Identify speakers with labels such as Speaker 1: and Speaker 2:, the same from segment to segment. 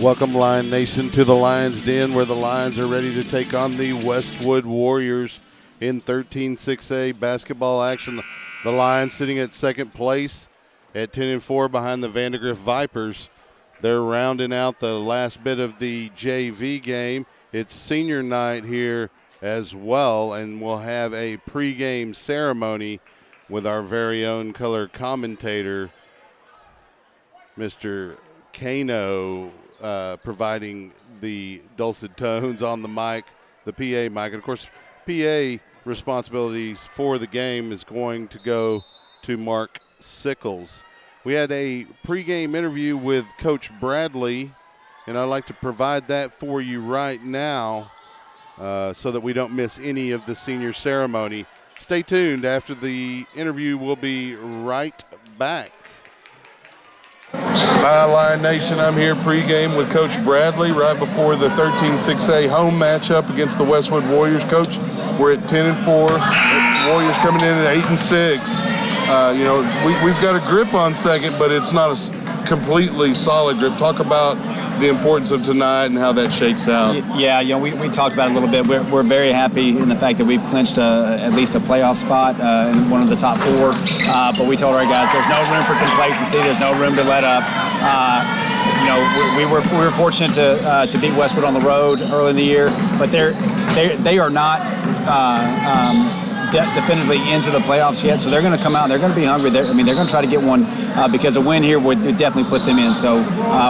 Speaker 1: Welcome, Lion Nation, to the Lions Den, where the Lions are ready to take on the Westwood Warriors in 13-6A basketball action. The Lions sitting at second place at 10-4 behind the Vandergrift Vipers. They're rounding out the last bit of the JV game. It's senior night here as well, and we'll have a pregame ceremony with our very own color commentator, Mr. Kano, providing the dulcet tones on the mic, the PA mic. And, of course, PA responsibilities for the game is going to go to Mark Sickles. We had a pregame interview with Coach Bradley, and I'd like to provide that for you right now so that we don't miss any of the senior ceremony. Stay tuned. After the interview, we'll be right back. Hi, Lion Nation. I'm here pregame with Coach Bradley right before the 13-6A home matchup against the Westwood Warriors. Coach, we're at 10-4. Warriors coming in at 8-6. We've got a grip on second, but it's not a completely solid grip. Talk about the importance of tonight and how that shakes out.
Speaker 2: Yeah, we talked about it a little bit. We're very happy in the fact that we've clinched at least a playoff spot in one of the top four. But we told our guys there's no room for complacency. There's no room to let up. We were fortunate to beat Westwood on the road early in the year, but they are not definitively into the playoffs yet, so they're going to come out. They're going to be hungry. They're going to try to get one because a win here would definitely put them in. So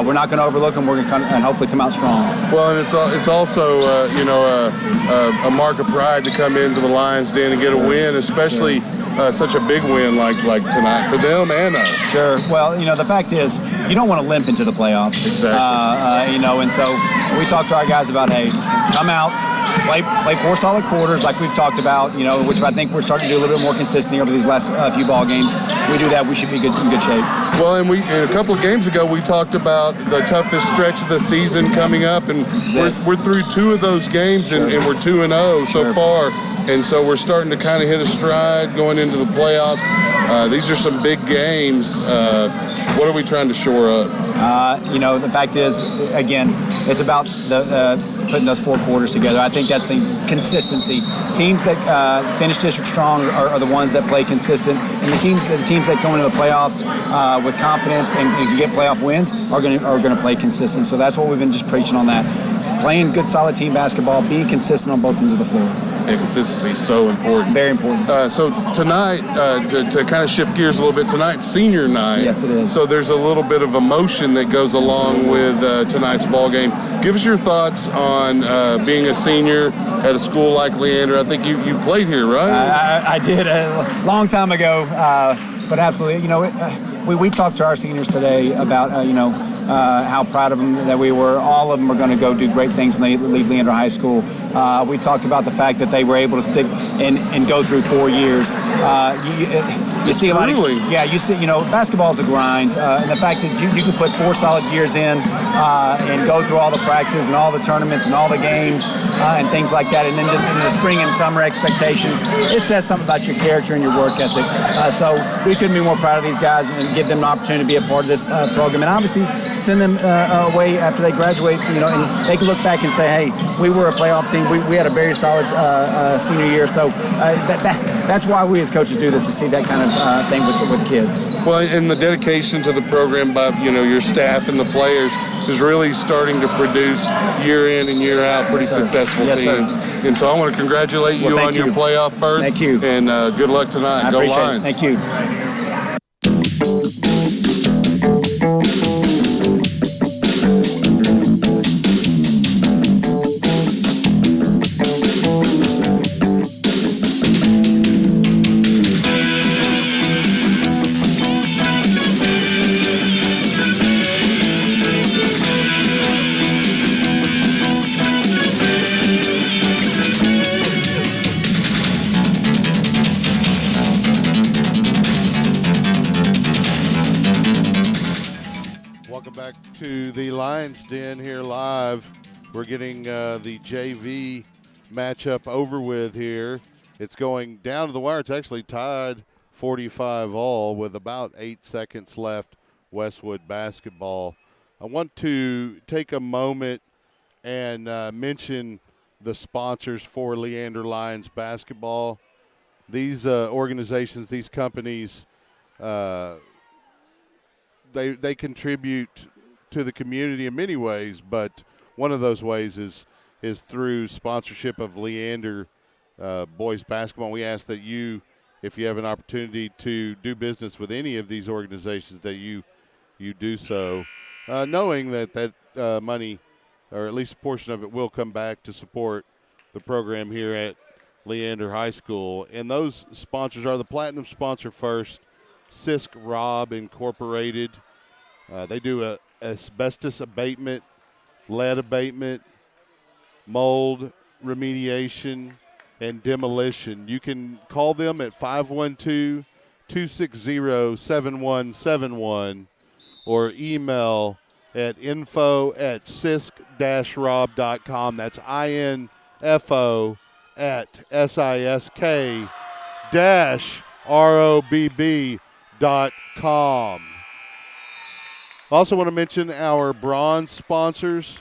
Speaker 2: we're not going to overlook them. We're going to hopefully come out strong.
Speaker 1: Well, and it's also a mark of pride to come into the Lions Den and get a win, especially such a big win like tonight for them and us.
Speaker 2: Sure. Well, the fact is you don't want to limp into the playoffs.
Speaker 1: Exactly.
Speaker 2: And so we talked to our guys about, hey, come out. Play 4 solid quarters like we've talked about, which I think we're starting to do a little bit more consistently over these last few ball games. We do that, we should be in good shape.
Speaker 1: Well, and a couple of games ago, we talked about the toughest stretch of the season coming up, and we're through 2 of those games, and we're 2-0 so far. And so we're starting to kind of hit a stride going into the playoffs. These are some big games. What are we trying to shore up?
Speaker 2: The fact is, again, it's about putting those 4 quarters together. I think that's the consistency. Teams that finish district strong are the ones that play consistent, and the teams that go into the playoffs with confidence and can get playoff wins are going to play consistent. So that's what we've been just preaching on that. It's playing good, solid team basketball, being consistent on both ends of the floor.
Speaker 1: And consistency is so important.
Speaker 2: Very important.
Speaker 1: So tonight, to kind of shift gears a little bit, tonight's senior night.
Speaker 2: Yes, it is.
Speaker 1: So there's a little bit of emotion that goes along with tonight's ball game. Give us your thoughts on being a senior at a school like Leander. I think you played here, right?
Speaker 2: I did a long time ago, but absolutely. We talked to our seniors today about how proud of them that we were. All of them are going to go do great things when they leave Leander High School. We talked about the fact that they were able to stick and go through 4 years. You see a lot of, basketball is a grind, and the fact is you can put 4 solid years in and go through all the practices and all the tournaments and all the games and things like that, and then in the spring and summer expectations, it says something about your character and your work ethic. So we couldn't be more proud of these guys and give them an opportunity to be a part of this program, and obviously send them away after they graduate, and they can look back and say, hey, we were a playoff team. We had a very solid senior year. So that's why we as coaches do this, to see that kind of thing with kids.
Speaker 1: Well, and the dedication to the program by your staff and the players. is really starting to produce year in and year out pretty successful teams. And so I want to congratulate you on your playoff berth.
Speaker 2: Thank you.
Speaker 1: And good luck tonight. Go Lions.
Speaker 2: Thank you.
Speaker 1: To the Lions Den here live. We're getting the JV matchup over with here. It's going down to the wire. It's actually tied 45 all with about 8 seconds left. Westwood basketball. I want to take a moment and mention the sponsors for Leander Lions basketball. These organizations, these companies, they contribute to the community in many ways, but one of those ways is through sponsorship of Leander boys basketball. We ask that you, if you have an opportunity to do business with any of these organizations, that you do so, knowing that money, or at least a portion of it, will come back to support the program here at Leander High School. And those sponsors are the platinum sponsor first, Sisk Rob Incorporated. They do asbestos abatement, lead abatement, mold remediation, and demolition. You can call them at 512-260-7171 or email at info@sisk-rob.com. That's info@sisk-robb.com. Also want to mention our bronze sponsors.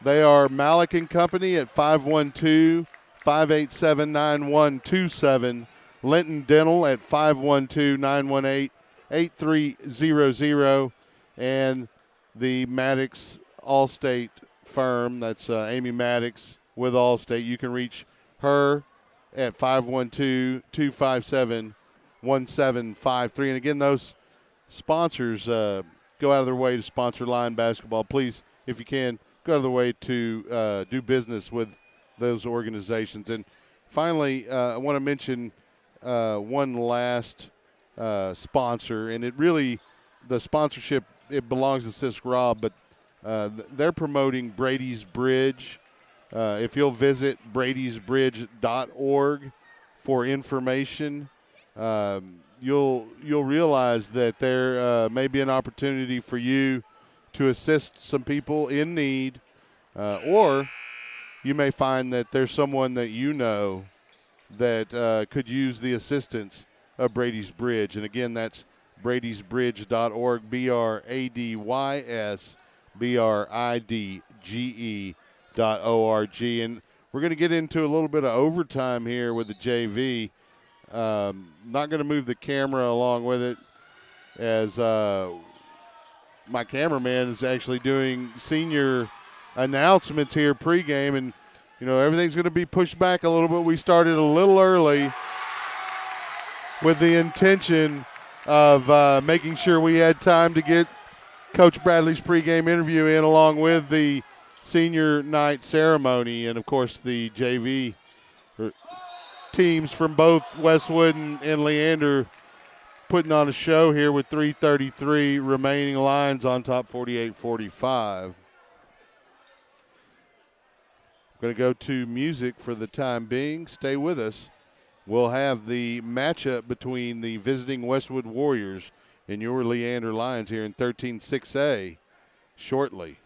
Speaker 1: They are Malik & Company at 512-587-9127, Linton Dental at 512-918-8300, and the Maddox Allstate firm. That's Amy Maddox with Allstate. You can reach her at 512-257-1753. And again, those sponsors go out of their way to sponsor Lion basketball. Please, if you can, go out of their way to do business with those organizations. And finally, I want to mention one last sponsor, and it really, the sponsorship, it belongs to Sisk Rob, but they're promoting Brady's Bridge. If you'll visit bradysbridge.org for information, you'll realize that there may be an opportunity for you to assist some people in need, or you may find that there's someone that you know that could use the assistance of Brady's Bridge. And again, that's bradysbridge.org, bradysbridge.org. And we're going to get into a little bit of overtime here with the JV. Not going to move the camera along with it, as my cameraman is actually doing senior announcements here pregame, and everything's going to be pushed back a little bit. We started a little early with the intention of making sure we had time to get Coach Bradley's pregame interview in, along with the senior night ceremony, and of course the JV teams from both Westwood and Leander putting on a show here with 3:33 remaining. Lines on top 48-45. Going to go to music for the time being. Stay with us. We'll have the matchup between the visiting Westwood Warriors and your Leander Lions here in 13-6A shortly.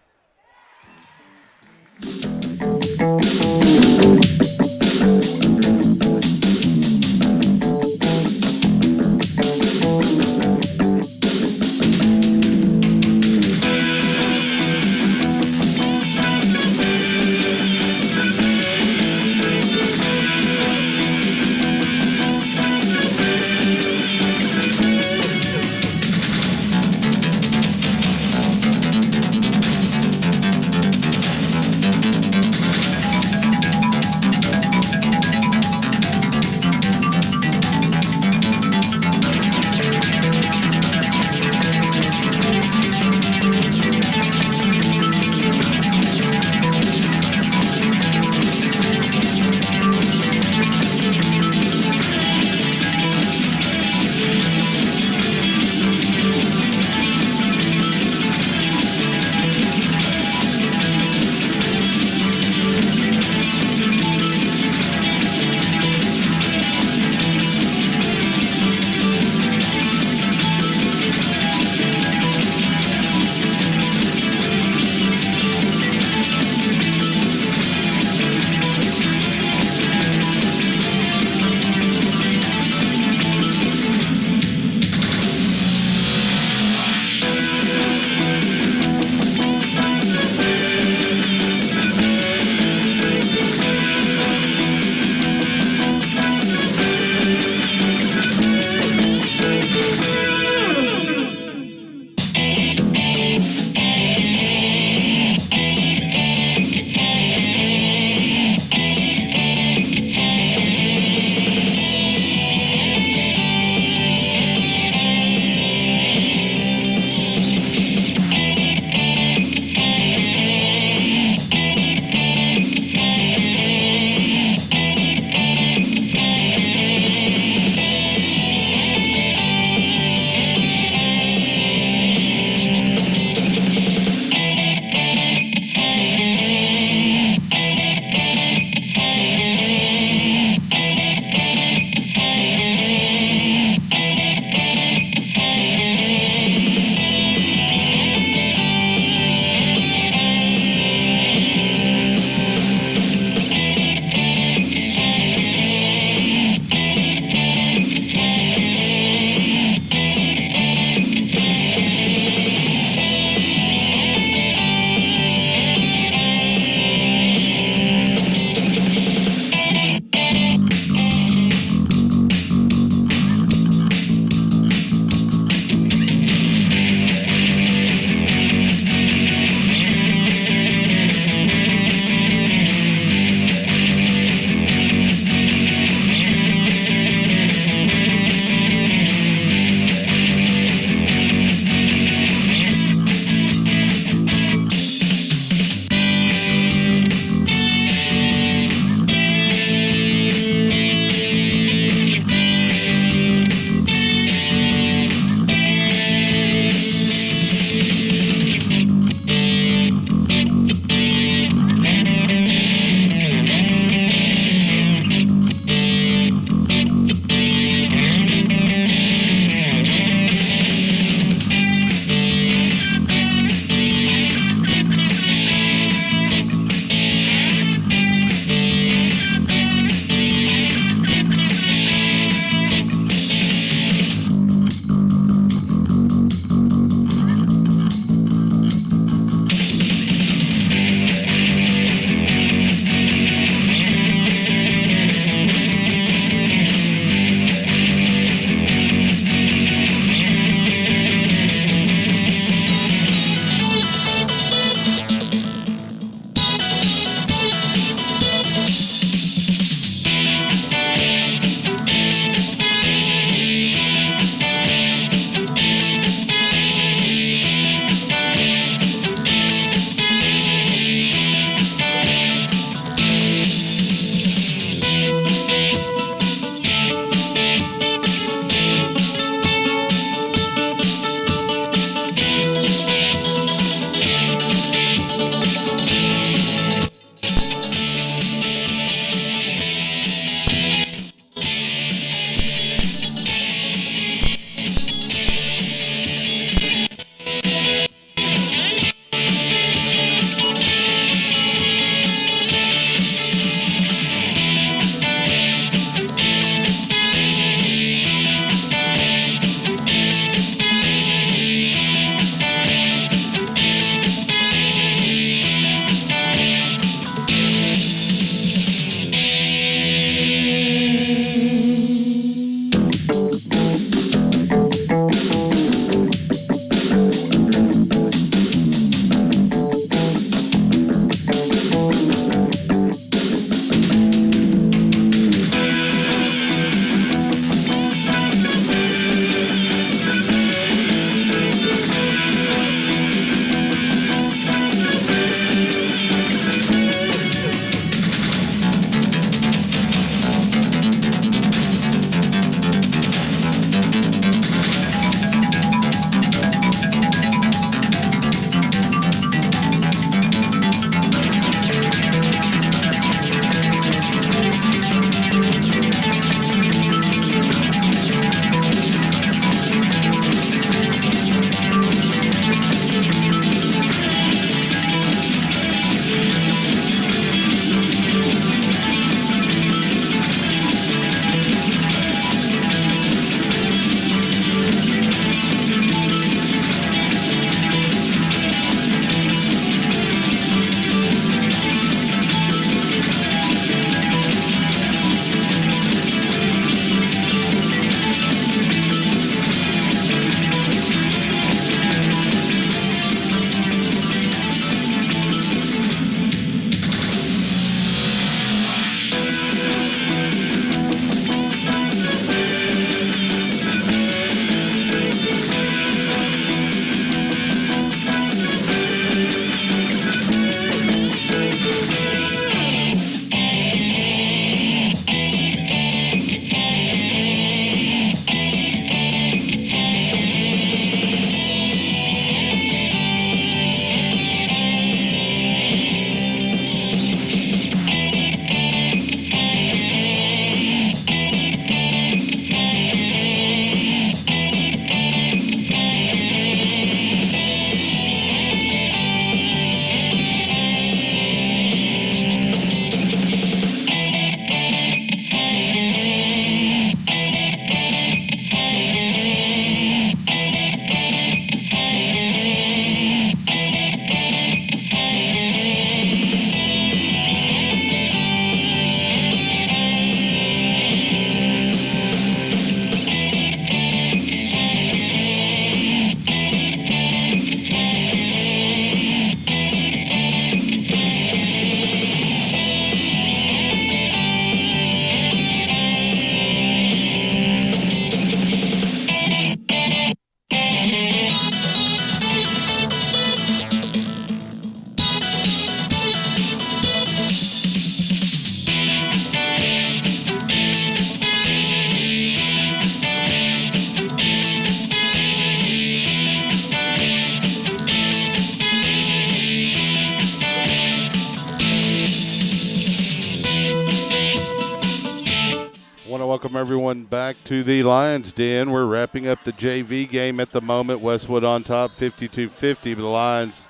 Speaker 1: want to welcome everyone back to the Lions Den. We're wrapping up the JV game at the moment. Westwood on top, 52-50, but the Lions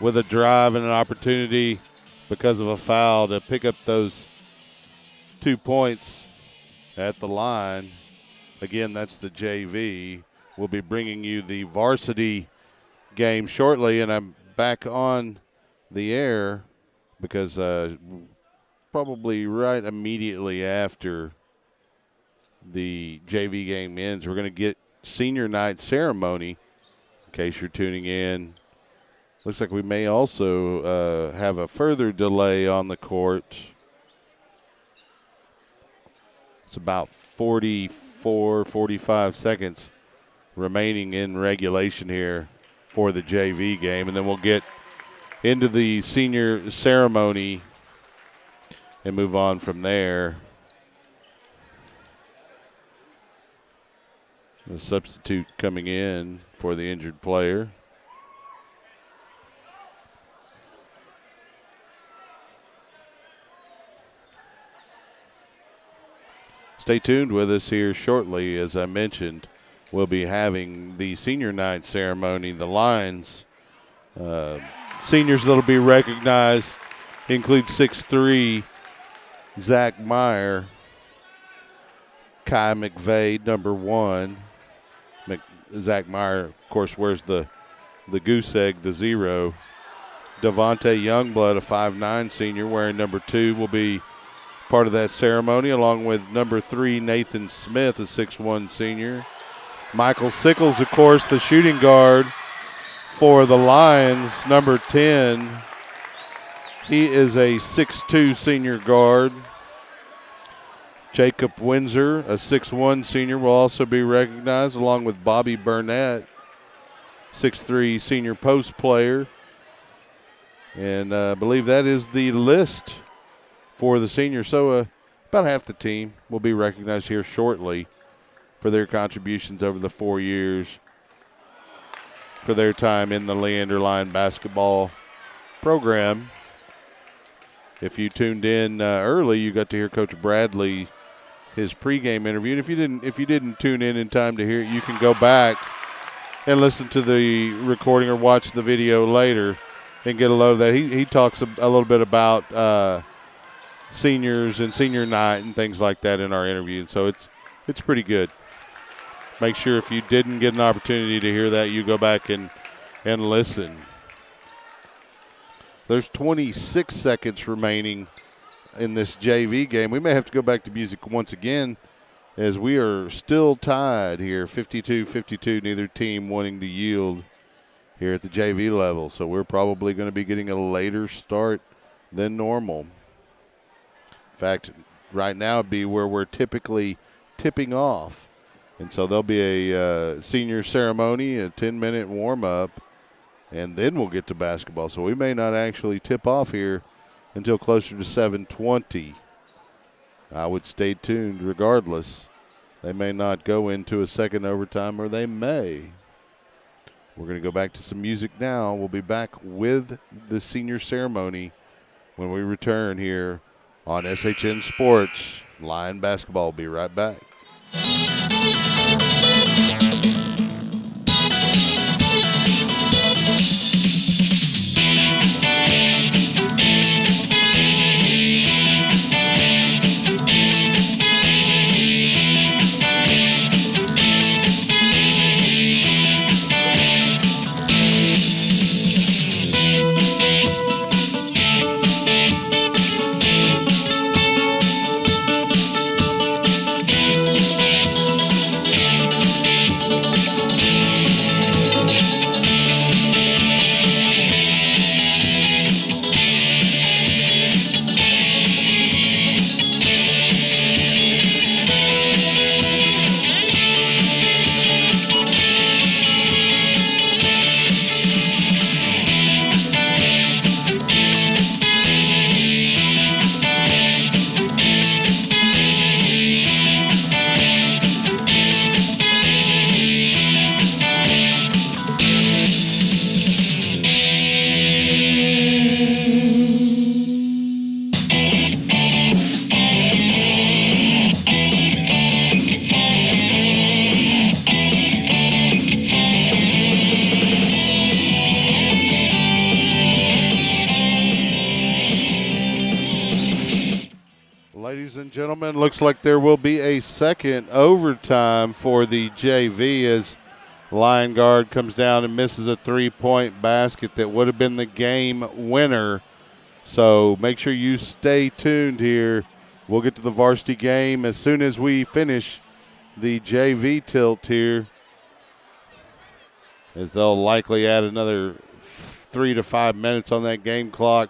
Speaker 1: with a drive and an opportunity because of a foul to pick up those 2 points at the line. Again, that's the JV. We'll be bringing you the varsity game shortly, and I'm back on the air because probably right immediately after the JV game ends, we're going to get senior night ceremony. In case you're tuning in, looks like we may also have a further delay on the court. It's about 45 seconds remaining in regulation here for the JV game, and then we'll get into the senior ceremony and move on from there. The substitute coming in for the injured player. Stay tuned with us here shortly. As I mentioned, we'll be having the senior night ceremony. The Lions seniors that will be recognized include 6'3", Zach Meyer, Kai McVeigh, number 1. Zach Meyer, of course, wears the goose egg, the 0. Devontae Youngblood, a 5'9" senior, wearing number 2, will be part of that ceremony, along with number 3, Nathan Smith, a 6'1" senior. Michael Sickles, of course, the shooting guard for the Lions, number 10. He is a 6'2" senior guard. Jacob Windsor, a 6'1" senior, will also be recognized, along with Bobby Burnett, 6'3" senior post player. And I believe that is the list for the seniors. So about half the team will be recognized here shortly for their contributions over the 4 years for their time in the Leander Line basketball program. If you tuned in early, you got to hear Coach Bradley, his pregame interview. And if you didn't tune in time to hear it, you can go back and listen to the recording or watch the video later and get a load of that. He talks a little bit about seniors and senior night and things like that in our interview. And so it's pretty good. Make sure if you didn't get an opportunity to hear that, you go back and listen. There's 26 seconds remaining in this JV game. We may have to go back to music once again as we are still tied here, 52-52, neither team wanting to yield here at the JV level. So we're probably going to be getting a later start than normal. In fact, right now would be where we're typically tipping off. And so there'll be a senior ceremony, a 10-minute warm-up, and then we'll get to basketball. So we may not actually tip off here until closer to 7:20. I would stay tuned regardless. They may not go into a second overtime, or they may. We're going to go back to some music now. We'll be back with the senior ceremony when we return here on SHN Sports. Lion Basketball will be right back. Ladies and gentlemen, looks like there will be a second overtime for the JV as line guard comes down and misses a three-point basket that would have been the game winner. So make sure you stay tuned here. We'll get to the varsity game as soon as we finish the JV tilt here, as they'll likely add another 3 to 5 minutes on that game clock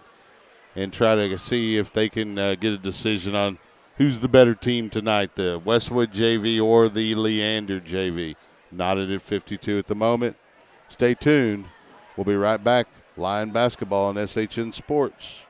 Speaker 1: and try to see if they can get a decision on who's the better team tonight, the Westwood JV or the Leander JV. Knotted at 52 at the moment. Stay tuned. We'll be right back. Lion basketball on SHN Sports.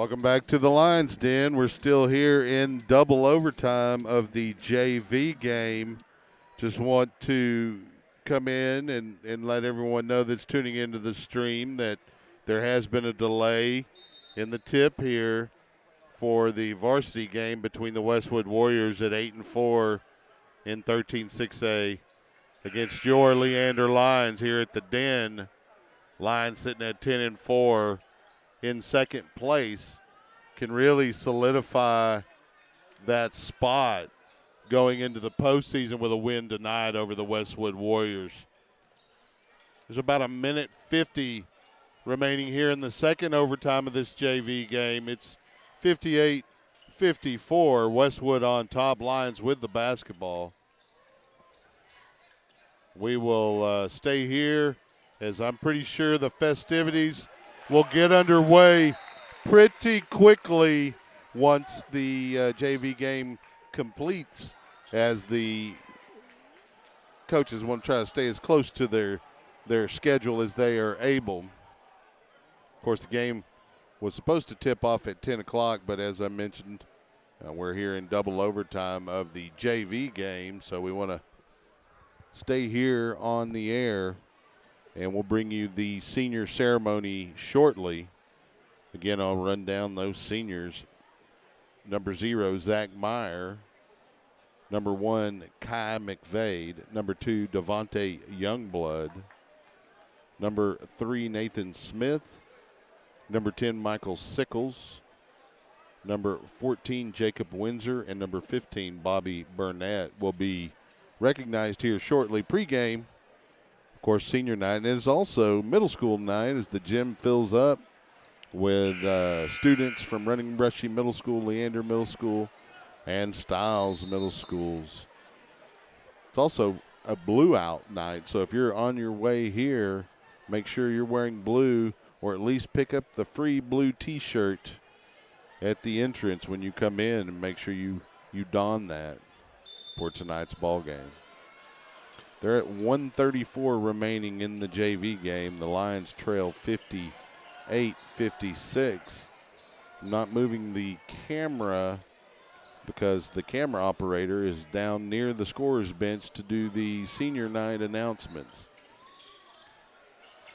Speaker 1: Welcome back to the Lions Den. We're still here in double overtime of the JV game. Just want to come in and let everyone know that's tuning into the stream that there has been a delay in the tip here for the varsity game between the Westwood Warriors at 8-4 in 13-6A against your Leander Lions here at the Den. Lions sitting at 10-4 in second place. Can really solidify that spot going into the postseason with a win tonight over the Westwood Warriors. There's about 1:50 remaining here in the second overtime of this JV game. It's 58-54, Westwood on top, Lions with the basketball. We will stay here as I'm pretty sure the festivities will get underway pretty quickly once the JV game completes, as the coaches want to try to stay as close to their schedule as they are able. Of course, the game was supposed to tip off at 10 o'clock, but as I mentioned, we're here in double overtime of the JV game, so we want to stay here on the air, and we'll bring you the senior ceremony shortly. Again, I'll run down those seniors. Number 0, Zach Meyer. Number 1, Kai McVade. Number 2, Devontae Youngblood. Number 3, Nathan Smith. Number 10, Michael Sickles. Number 14, Jacob Windsor. And number 15, Bobby Burnett will be recognized here shortly. Pre-game, of course, senior night. And it is also middle school night as the gym fills up with students from Running Brushy Middle School, Leander Middle School, and Stiles Middle Schools. It's also a blue out night, so if you're on your way here, make sure you're wearing blue, or at least pick up the free blue T-shirt at the entrance when you come in, and make sure you don that for tonight's ball game. They're at 1:34 remaining in the JV game. The Lions trail 58-56. I'm not moving the camera because the camera operator is down near the scorer's bench to do the senior night announcements.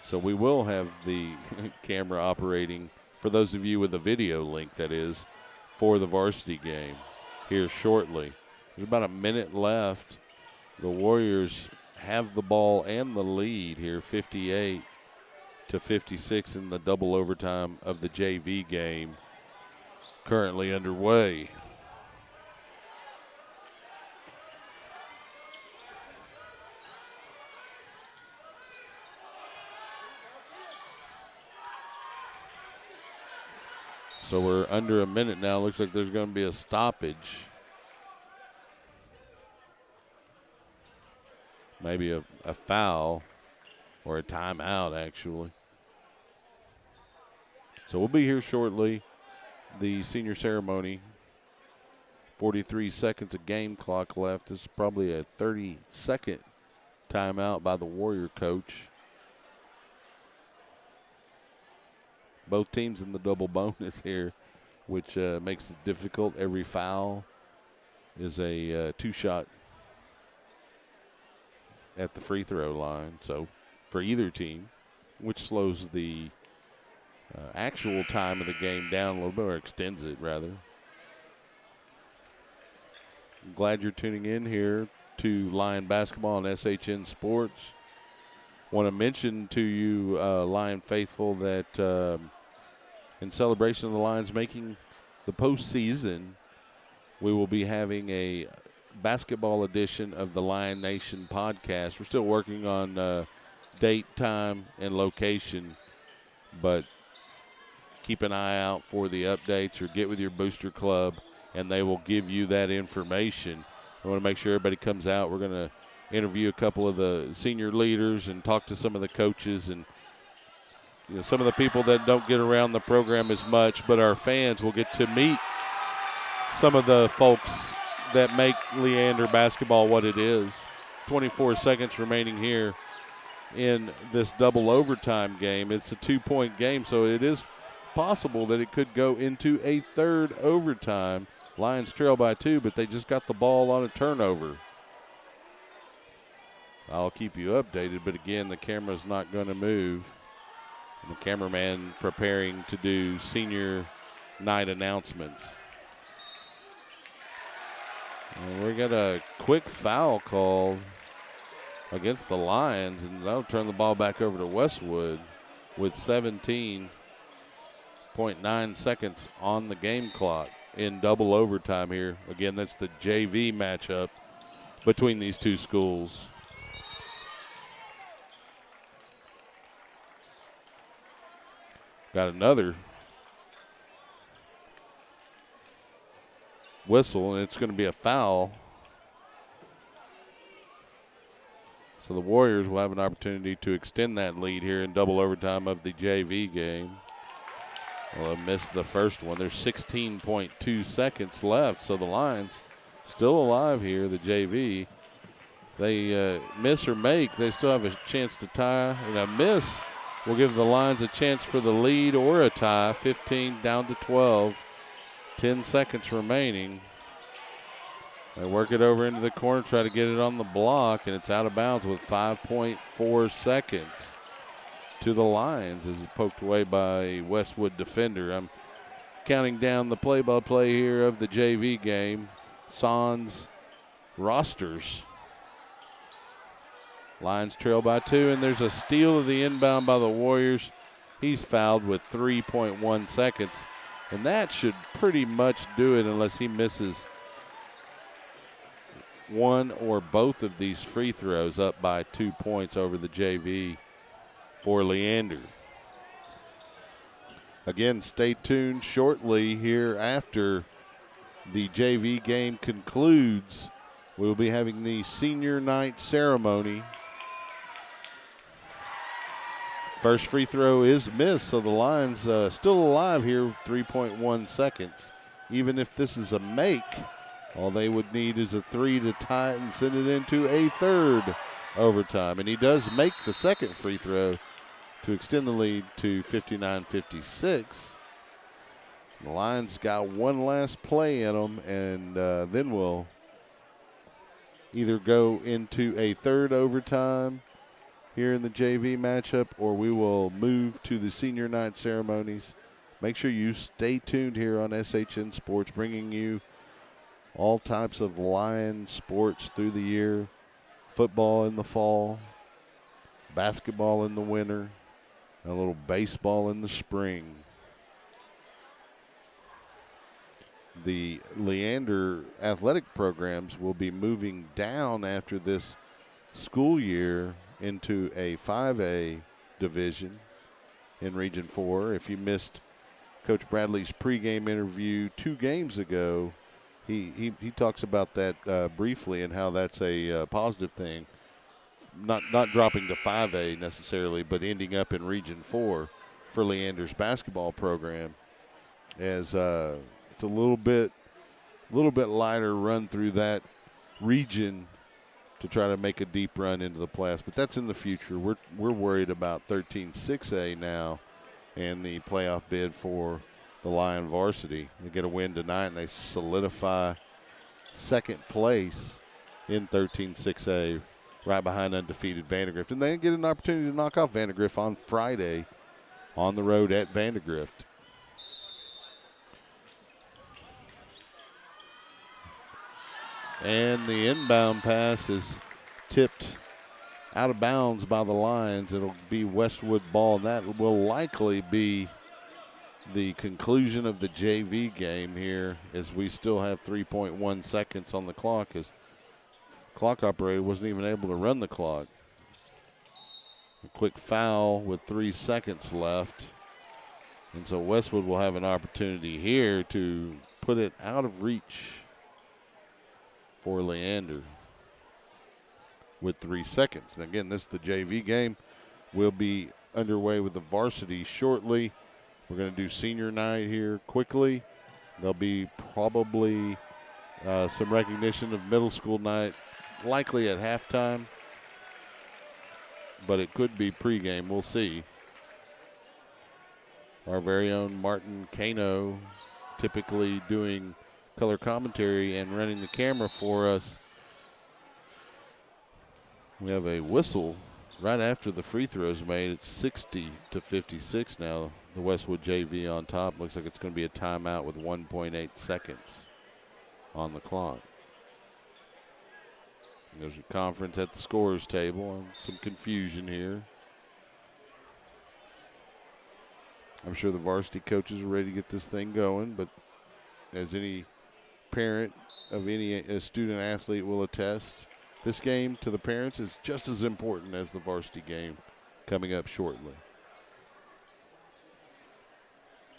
Speaker 1: So we will have the camera operating, for those of you with a video link, that is, for the varsity game here shortly. There's about a minute left. The Warriors have the ball and the lead here, 58-56 in the double overtime of the JV game currently underway. So we're under a minute now. Looks like there's going to be a stoppage. Maybe a foul or a timeout, actually. So we'll be here shortly. The senior ceremony, 43 seconds of game clock left. This is probably a 30-second timeout by the Warrior coach. Both teams in the double bonus here, which makes it difficult. Every foul is a two-shot at the free throw line, so for either team, which slows the actual time of the game down a little bit, or extends it rather. I'm glad you're tuning in here to Lion Basketball on SHN Sports. Want to mention to you, Lion faithful, that in celebration of the Lions making the postseason, we will be having a basketball edition of the Lion Nation podcast. We're still working on date, time, and location, but keep an eye out for the updates, or get with your booster club, and they will give you that information. I want to make sure everybody comes out. We're going to interview a couple of the senior leaders and talk to some of the coaches, and some of the people that don't get around the program as much, but our fans will get to meet some of the folks that make Leander basketball what it is. 24 seconds remaining here in this double overtime game. It's a 2-point game, so it is possible that it could go into a third overtime. Lions trail by 2, but they just got the ball on a turnover. I'll keep you updated, but again, the camera's not going to move. And the cameraman preparing to do senior night announcements. And we got a quick foul called against the Lions, and that'll turn the ball back over to Westwood with 17.9 seconds on the game clock in double overtime here. Again, that's the JV matchup between these two schools. Got another whistle, and it's going to be a foul. So the Warriors will have an opportunity to extend that lead here in double overtime of the JV game. Well, they missed the first one. There's 16.2 seconds left, so the Lions still alive here, the JV. They miss or make, they still have a chance to tie. And a miss will give the Lions a chance for the lead or a tie. 15 down to 12. 10 seconds remaining. They work it over into the corner, try to get it on the block, and it's out of bounds with 5.4 seconds to the Lions as it's poked away by a Westwood defender. I'm counting down the play-by-play here of the JV game. Sans rosters. Lions trail by 2, and there's a steal of the inbound by the Warriors. He's fouled with 3.1 seconds, and that should pretty much do it unless he misses one or both of these free throws, up by 2 points over the JV for Leander. Again, stay tuned shortly here after the JV game concludes. We'll be having the senior night ceremony. First free throw is missed, so the Lions still alive here, 3.1 seconds. Even if this is a make, all they would need is a 3 to tie it and send it into a third overtime. And he does make the second free throw to extend the lead to 59-56. The Lions got one last play in them, and then we'll either go into a third overtime here in the JV matchup, or we will move to the senior night ceremonies. Make sure you stay tuned here on SHN Sports, bringing you all types of Lion sports through the year. Football in the fall, basketball in the winter, and a little baseball in the spring. The Leander athletic programs will be moving down after this school year into a 5A division in Region 4. If you missed Coach Bradley's pregame interview 2 games ago, he talks about that briefly and how that's a positive thing. Not dropping to 5A necessarily, but ending up in Region 4 for Leander's basketball program, as it's a little bit lighter run through that region to try to make a deep run into the playoffs. But that's in the future. We're worried about 13-6A now and the playoff bid for the Lion varsity. They get a win tonight, and they solidify second place in 13-6A, right behind undefeated Vandergrift. And they get an opportunity to knock off Vandergrift on Friday on the road at Vandergrift. And the inbound pass is tipped out of bounds by the Lions. It'll be Westwood ball, and that will likely be the conclusion of the JV game here, as we still have 3.1 seconds on the clock, as clock operator wasn't even able to run the clock. A quick foul with 3 seconds left. And so Westwood will have an opportunity here to put it out of reach for Leander with 3 seconds. And again, this is the JV game. We'll be underway with the varsity shortly. We're going to do senior night here quickly. There'll be probably some recognition of middle school night, likely at halftime, but it could be pregame. We'll see. Our very own Martin Kano, typically doing color commentary and running the camera for us. We have a whistle right after the free throws made. It's 60-56 now. The Westwood JV on top. Looks like it's going to be a timeout with 1.8 seconds on the clock. There's a conference at the scorer's table and some confusion here. I'm sure the varsity coaches are ready to get this thing going, but as any parent of any student athlete will attest, this game to the parents is just as important as the varsity game coming up shortly.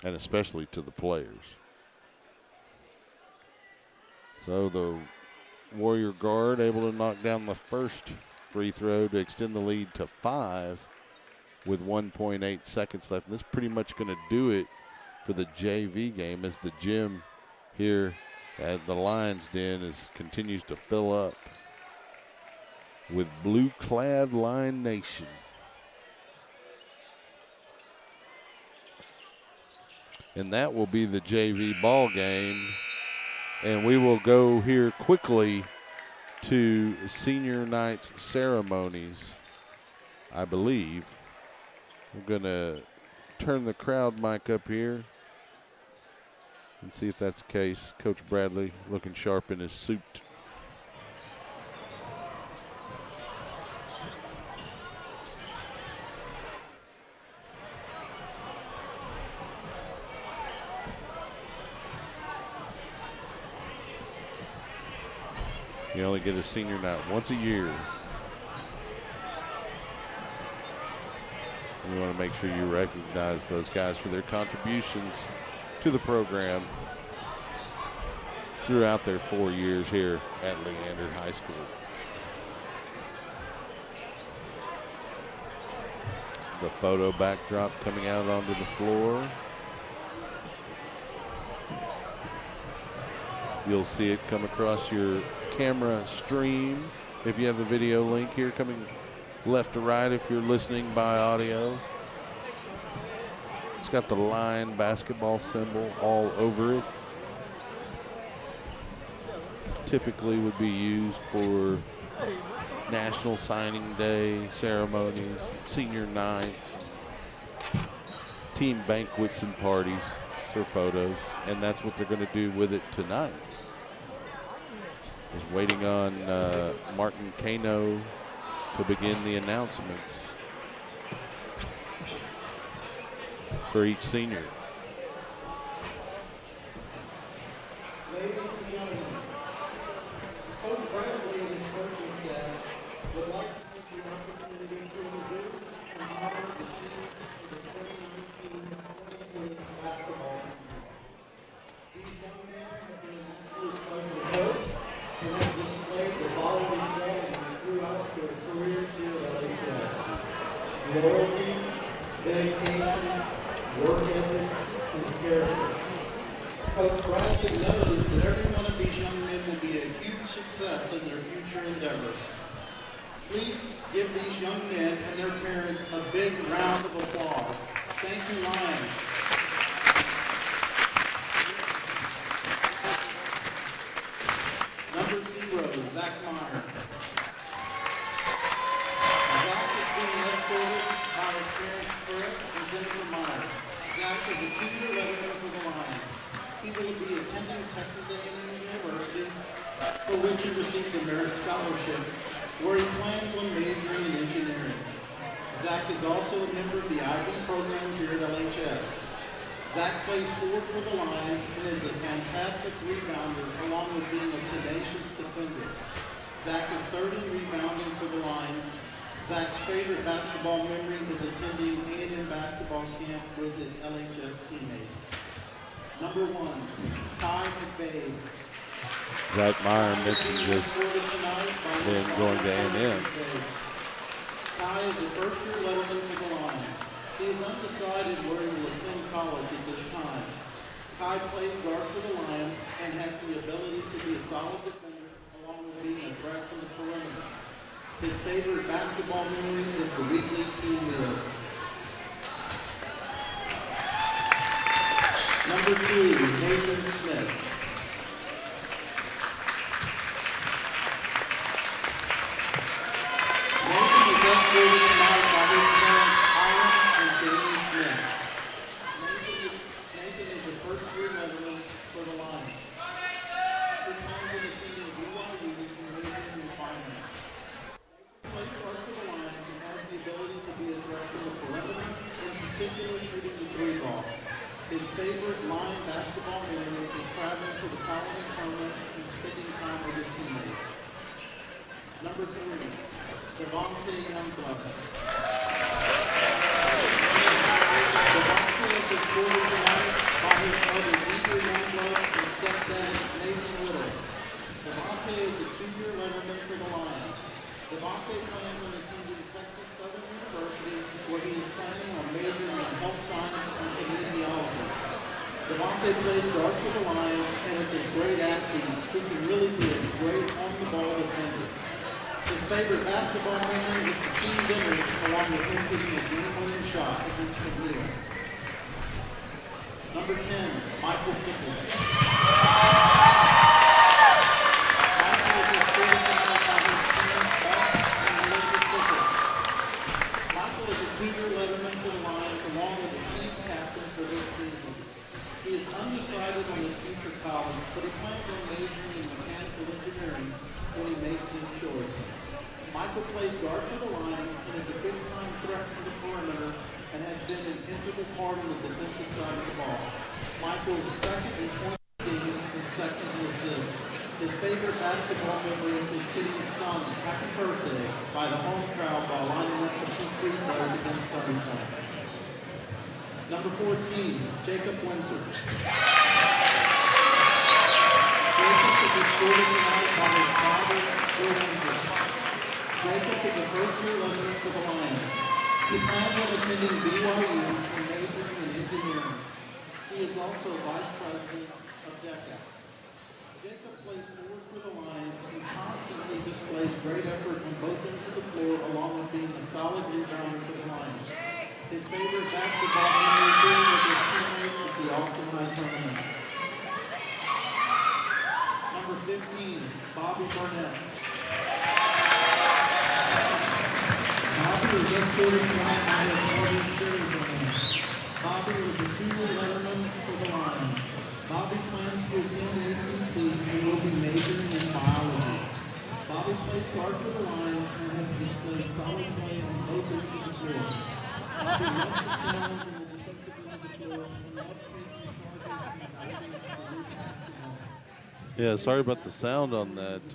Speaker 1: And especially to the players. So the Warrior guard able to knock down the first free throw to extend the lead to 5 with 1.8 seconds left. And this is pretty much going to do it for the JV game as the gym here at the Lions Den continues to fill up with blue-clad Lion Nation. And that will be the JV ball game. And we will go here quickly to senior night ceremonies, I believe. We're going to turn the crowd mic up here and see if that's the case. Coach Bradley looking sharp in his suit. You only get a senior night once a year. You want to make sure you recognize those guys for their contributions to the program throughout their 4 years here at Leander High School. The photo backdrop coming out onto the floor. You'll see it come across your camera stream if you have a video link here coming left to right if you're listening by audio. It's got the Lion basketball symbol all over it. Typically would be used for National Signing Day ceremonies, senior nights, team banquets and parties for photos, and that's what they're going to do with it tonight. Is waiting on Martin Kano to begin the announcements for each senior.
Speaker 3: Ladies and gentlemen, Coach Bradley and his coaching staff would like to take the opportunity to introduce and honor the seniors for the 2019-2020 basketball season. These young men have been an absolute pleasure to coach and have displayed the following qualities throughout their careers here at LHS: loyalty, dedication, work ethic, and character. Coach Bradley knows that every one of these young men will be a huge success in their future endeavors. Please give these young men and their parents a big round of applause. Thank you, Lions. Number 0, Zach Meyer. Zach is being escorted by his parents, Fred and Jennifer Meyer. Zach is a 2-year letterman for the Lions. He will be attending Texas A&M University, for which he received a merit scholarship, where he plans on majoring in engineering. Zach is also a member of the IB program here at LHS. Zach plays forward for the Lions and is a fantastic rebounder, along with being a tenacious defender. Zach is 3rd in rebounding for the Lions. Zach's favorite basketball memory is attending A&M basketball camp with his LHS teammates. Number 1, Kai McVeigh.
Speaker 1: Zach Meyer mentioned this in going to A&M.
Speaker 3: Kai is a first-year letterman for the Lions. He is undecided where he will attend college at this time. Kai plays guard for the Lions and has the ability to be a solid defender, along with being a threat from the perimeter. His favorite basketball memory is the weekly team meals. Number 2, Nathan Smith. Nathan is escorted tonight by his parents, Alan and Jamie Smith. Nathan is a first-year letterman for the Lions. He plans on attending BYU and majoring in finance. He plays guard for the Lions and has the ability to be a threat from the perimeter, in particular shooting the three ball. His favorite Lion basketball memory is traveling to the Paladin tournament and spending time with his teammates. Number 3, Devontae Youngblood. Devontae is escorted tonight by his mother, Leander Youngblood, and stepdad, Nathan Little. Devontae is a 2-year letterman for the Lions. Devontae plans on attending Texas Southern University, where he is planning on majoring in health science and kinesiology. Devontae plays guard for the Lions and is a great athlete who can really be a great on-the-ball defender. His favorite basketball memory is the team dinners, along with him getting a game-winning shot against McNeil. Number 10, Michael Sickles. Michael is escorted tonight by his parents, Bob and Melissa Sickles. Michael is a 2-year letterman for the Lions, along with the team captain for this season. He is undecided on his future college, but he plans on majoring in mechanical engineering when he makes his choice. Michael plays guard for the Lions and is a big-time threat from the perimeter and has been an integral part of the defensive side of the ball. Michael's second in points per game and second in assists. His favorite basketball memory is getting sung "Happy Birthday" by the home crowd while lining up to shoot free throws against starting point. Number 14, Jacob Windsor. Jacob is escorted tonight by his father, Bill Windsor. Jacob is a first-year letterman for the Lions. He plans on attending BYU and majoring in engineering. He is also vice president of DECA. Jacob plays forward for the Lions and constantly displays great effort on both ends of the floor, along with being a solid rebounder for the Lions. His favorite basketball memory is being with his teammates at the Austin High Tournament. Number 15, Bobby Burnett. Bobby is escorted tonight by his mother, Sherry Burnett. Bobby was a 2-year letterman for the Lions. Bobby plans to attend ACC and will be majoring in biology. Bobby plays guard for the Lions and has displayed solid play on both ends of the floor. Bobby loves the challenge in the defensive end of the floor and loves taking charges and diving for loose basketball.
Speaker 1: Yeah, sorry about the sound on that.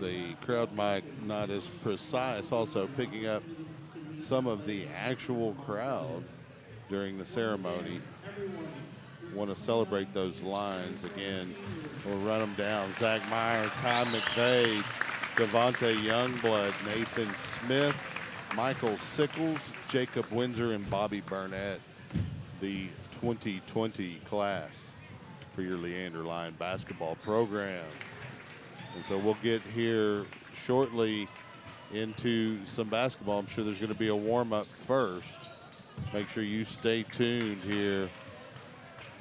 Speaker 1: The crowd mic not as precise, also picking up some of the actual crowd during the ceremony. Want to celebrate those lines again. We'll run them down. Zach Meyer, Ty McVeigh, Devontae Youngblood, Nathan Smith, Michael Sickles, Jacob Windsor, and Bobby Burnett, the 2020 class for your Leander Lion basketball program. And so we'll get here shortly into some basketball. I'm sure there's going to be a warm-up first. Make sure you stay tuned here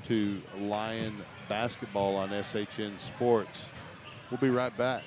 Speaker 1: to Lion basketball on SHN Sports. We'll be right back.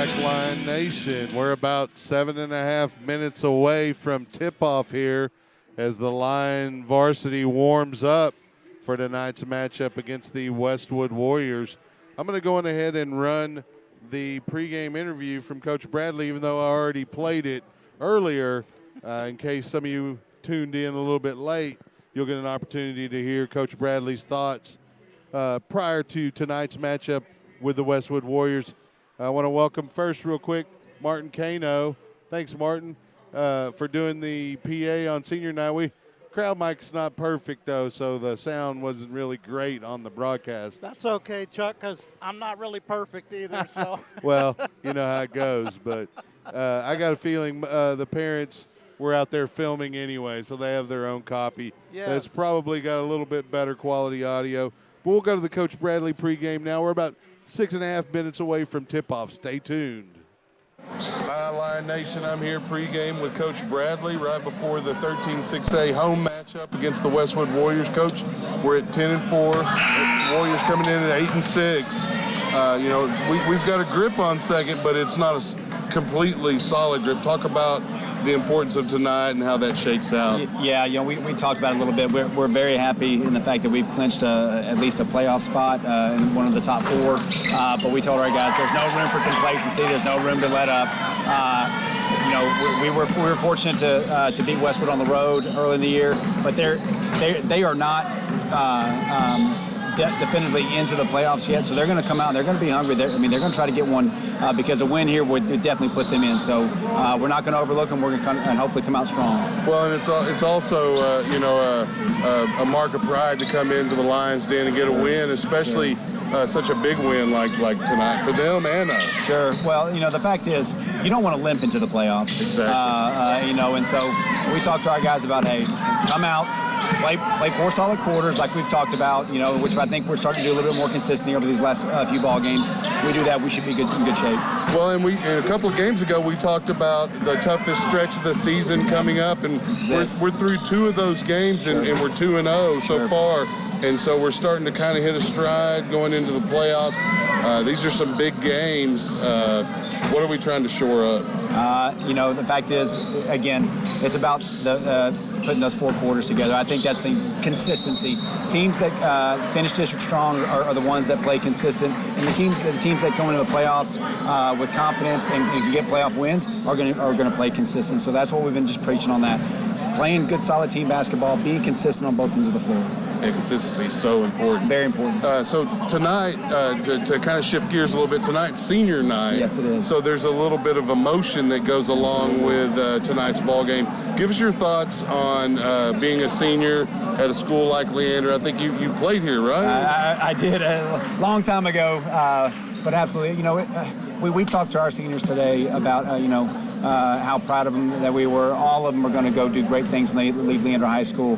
Speaker 1: back, Lion Nation. We're about 7.5 minutes away from tip-off here as the Lion varsity warms up for tonight's matchup against the Westwood Warriors. I'm going to go on ahead and run the pregame interview from Coach Bradley, even though I already played it earlier. In case some of you tuned in a little bit late, you'll get an opportunity to hear Coach Bradley's thoughts prior to tonight's matchup with the Westwood Warriors. I want to welcome first real quick Martin Kano. Thanks, Martin, for doing the PA on senior night. Crowd mic's not perfect, though, so the sound wasn't really great on the broadcast.
Speaker 4: That's okay, Chuck, because I'm not really perfect either. So
Speaker 1: Well, you know how it goes, but I got a feeling the parents were out there filming anyway, so they have their own copy.
Speaker 4: Yes.
Speaker 1: That's probably got a little bit better quality audio. But we'll go to the Coach Bradley pregame now. We're about 6.5 minutes away from tip-off. Stay tuned. Hi, Lion Nation. I'm here pregame with Coach Bradley right before the 13-6A home matchup against the Westwood Warriors. Coach, we're at 10-4. Warriors coming in at 8-6. We've got a grip on second, but it's not a completely solid grip. Talk about the importance of tonight and how that shakes out.
Speaker 2: Yeah, we talked about it a little bit. We're very happy in the fact that we've clinched at least a playoff spot in one of the top four. But we told our guys there's no room for complacency. There's no room to let up. We were fortunate to beat Westwood on the road early in the year, but they are not definitively into the playoffs yet, so they're going to come out. They're going to be hungry. They're going to try to get one because a win here would definitely put them in. So we're not going to overlook them. We're going to and hopefully come out strong.
Speaker 1: Well, and it's also a mark of pride to come into the Lions Den and get a win, especially such a big win like tonight for them and us.
Speaker 2: Sure. Well, the fact is you don't want to limp into the playoffs.
Speaker 1: Exactly.
Speaker 2: And so we talked to our guys about, hey, come out. Play 4 solid quarters like we've talked about, which I think we're starting to do a little bit more consistently over these last few ball games. We do that, we should be in good shape. Well, and a couple of games ago, we talked about the toughest stretch of the season coming up, and we're through 2 of those games, and we're 2-0 so far. And so we're starting to kind of hit a stride going into the playoffs. These are some big games. What are we trying to shore up? The fact is, again, it's about putting those 4 quarters together. I think that's the consistency. Teams that finish district strong are the ones that play consistent, and the teams that come into the playoffs with confidence and can get playoff wins are going to play consistent. So that's what we've been just preaching on that. It's playing good, solid team basketball, being consistent on both ends of the floor.
Speaker 1: And consistency is so important.
Speaker 2: Very important.
Speaker 1: So tonight, to kind of shift gears a little bit, tonight's senior night.
Speaker 2: Yes, it is.
Speaker 1: So there's a little bit of emotion that goes along with tonight's ball game. Give us your thoughts on being a senior at a school like Leander. I think you played here, right?
Speaker 2: I did a long time ago, but absolutely. We talked to our seniors today about how proud of them that we were. All of them are going to go do great things when they leave Leander High School.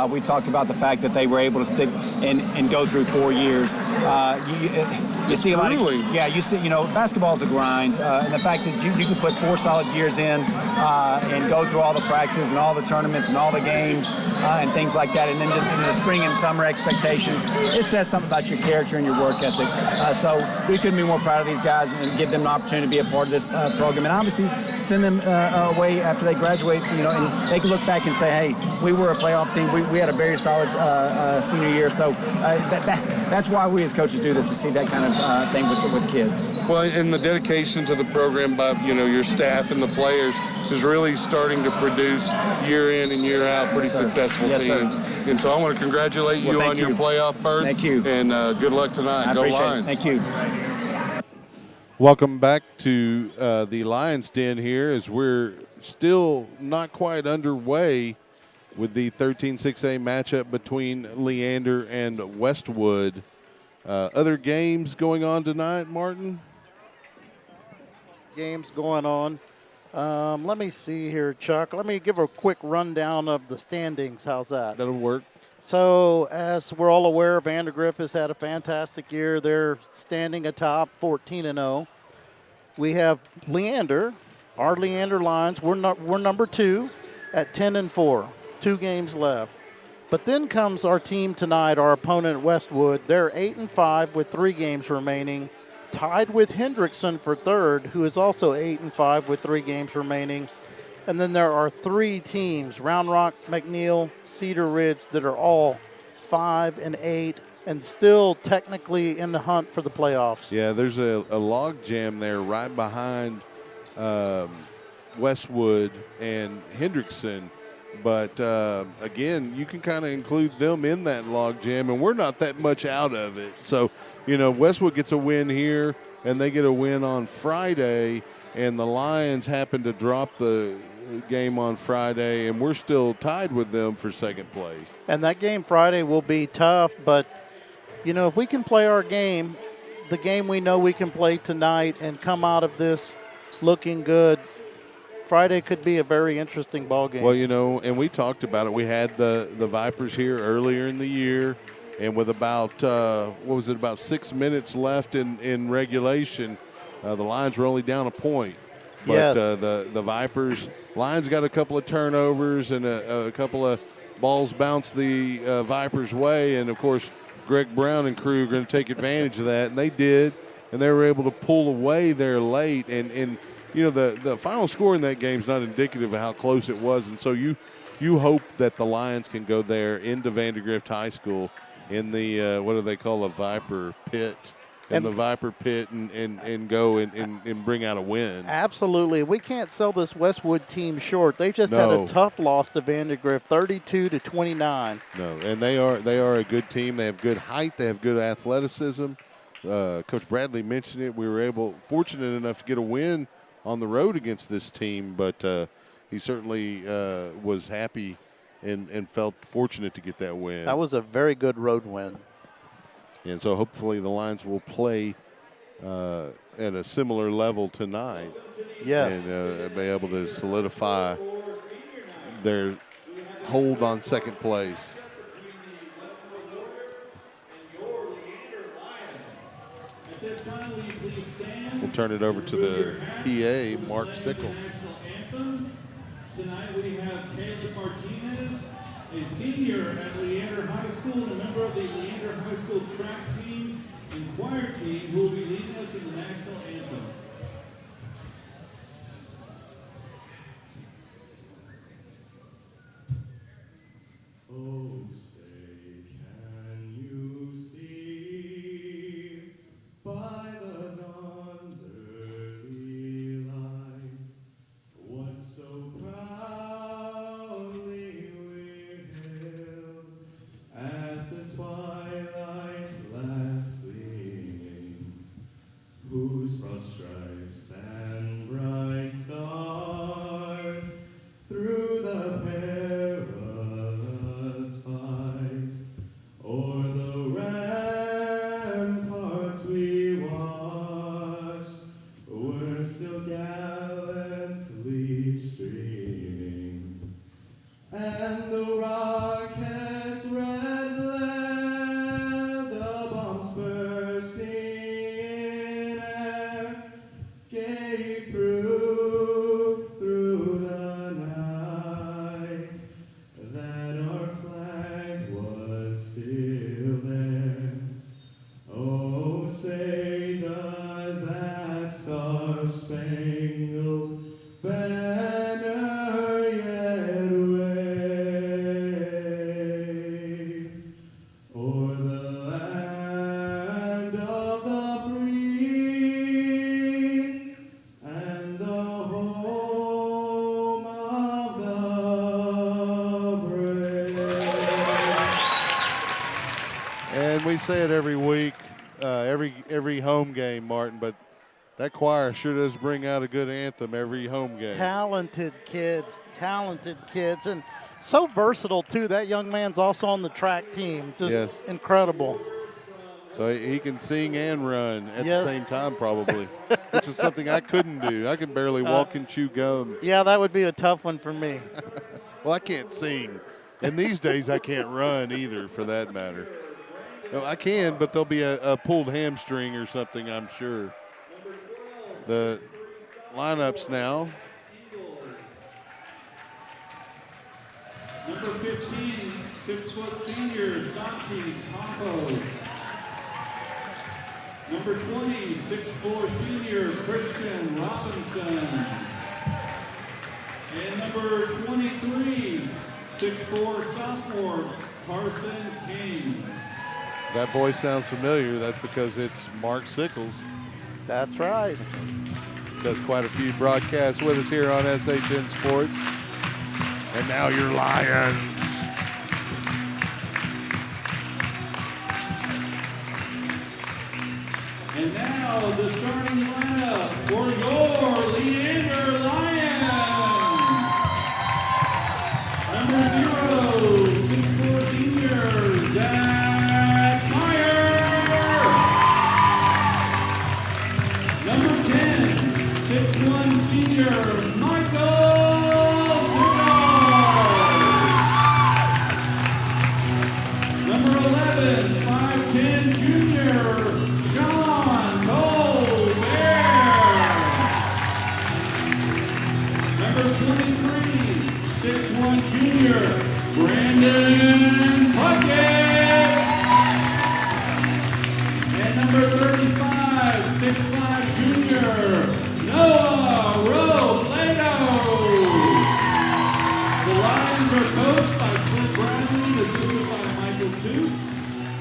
Speaker 2: We talked about the fact that they were able to stick and go through 4 years. You see a lot of, you see, basketball is a grind, and the fact is you can put 4 solid years in and go through all the practices and all the tournaments and all the games and things like that, and then in the spring and summer expectations, it says something about your character and your work ethic. So we couldn't be more proud of these guys and give them an opportunity to be a part of this program, and obviously send them away after they graduate, and they can look back and say, hey, we were a playoff team. We had a very solid senior year. So that's why we as coaches do this, to see that kind of thing with kids.
Speaker 1: Well, and the dedication to the program by your staff and the players is really starting to produce year in and year out pretty successful teams. Sir. And so I want to congratulate you on your playoff berth.
Speaker 2: Thank you.
Speaker 1: And good luck tonight. Go Lions.
Speaker 2: Thank you.
Speaker 1: Welcome back to the Lions Den here, as we're still not quite underway with the 13-6A matchup between Leander and Westwood. Other games going on tonight, Martin?
Speaker 4: games going on. Let me see here, Chuck. Let me give a quick rundown of the standings. How's that?
Speaker 1: That'll work.
Speaker 4: So, as we're all aware, Vandergrift has had a fantastic year. They're standing atop 14-0. We have Leander, our Leander Lions. We're number 2 at 10-4. 2 games left. But then comes our team tonight, our opponent Westwood. They're 8-5 with 3 games remaining. tied with Hendrickson for third, who is also 8-5 with 3 games remaining. And then there are 3 teams, Round Rock, McNeil, Cedar Ridge, that are all 5-8 and still technically in the hunt for the playoffs.
Speaker 1: Yeah, there's a log jam there right behind Westwood and Hendrickson. But, again, you can kind of include them in that log jam, and we're not that much out of it. So, Westwood gets a win here, and they get a win on Friday, and the Lions happen to drop the game on Friday, and we're still tied with them for second place.
Speaker 4: And that game Friday will be tough, but, if we can play our game, the game we know we can play tonight and come out of this looking good, Friday could be a very interesting ball game.
Speaker 1: Well, and we talked about it. We had the Vipers here earlier in the year, and with about, about 6 minutes left in regulation, the Lions were only down a point. But
Speaker 4: yes.
Speaker 1: The Vipers, Lions got a couple of turnovers and a couple of balls bounced the Vipers' way, and, of course, Greg Brown and crew are going to take advantage of that, and they did, and they were able to pull away there late, and the final score in that game is not indicative of how close it was, and so you hope that the Lions can go there into Vandergrift High School in the what do they call a Viper pit, and the Viper pit, and go and bring out a win.
Speaker 4: Absolutely, we can't sell this Westwood team short. They just had a tough loss to Vandergrift, 32-29.
Speaker 1: No, and they are a good team. They have good height. They have good athleticism. Coach Bradley mentioned it. We were fortunate enough to get a win on the road against this team, but he certainly was happy and felt fortunate to get that win.
Speaker 4: That was a very good road win.
Speaker 1: And so hopefully the Lions will play at a similar level tonight.
Speaker 4: Yes.
Speaker 1: And be able to solidify their hold on second place. We'll turn it over to the PA, Mark Sickles.
Speaker 5: Tonight we have Caleb Martinez, a senior at Leander High School and a member of the Leander High School track team and choir team, who will be leading us in the national anthem. Oh, say, can you see by the dawn's early light what so proudly we hailed at the twilight's last gleaming, whose broad stripes and bright stars through the perilous fight o'er the ramparts we watched were still gallantly streaming, and the rockets' red glare, the bombs bursting in air, gave proof through the night that our flag was still there. Oh, say does that star-spangled banner yet wave o'er the land of the free and the home of the brave?
Speaker 1: And we say it every week, every home game, Martin, but that choir sure does bring out a good anthem every home game.
Speaker 4: Talented kids, and so versatile, too. That young man's also on the track team. Just incredible.
Speaker 1: So he can sing and run at
Speaker 4: Yes.
Speaker 1: the same time probably, which is something I couldn't do. I can barely walk and chew gum.
Speaker 4: Yeah, that would be a tough one for me.
Speaker 1: Well, I can't sing. And these days I can't run either, for that matter. No, I can, but there'll be a pulled hamstring or something, I'm sure. The lineups now.
Speaker 5: Number 15, 6-foot senior, Santi Campos. Number 20, 6'4" senior Christian Robinson. And number 23, 6'4" sophomore Carson King.
Speaker 1: That voice sounds familiar. That's because it's Mark Sickles.
Speaker 4: That's right.
Speaker 1: Does quite a few broadcasts with us here on SHN Sports. And now your Lions.
Speaker 5: And now the starting lineup for your Leander Lions. Number 0, 6'4" senior Zach Meyer. Number 10, 6'1" senior Michael Sickles. Number 11, 5'10" junior Sean Colbert. Number 23, 6'1" junior Brandon Puckett. And number 35, 6'5" junior Noah Robledo. The Lions are coached by Clint Bradley, assisted by Michael Toots,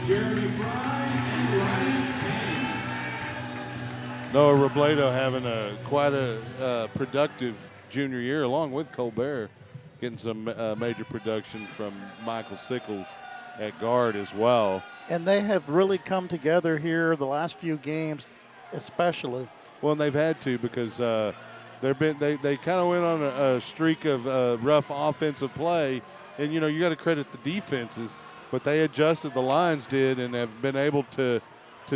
Speaker 5: Jeremy Fry, and Ryan Kane.
Speaker 1: Noah Robledo having quite a productive junior year, along with Colbert, getting some major production from Michael Sickles at guard as well.
Speaker 4: And they have really come together here the last few games, especially.
Speaker 1: Well, and they've had to because they kind of went on a streak of rough offensive play, and you got to credit the defenses, but they adjusted. The Lions did, and have been able to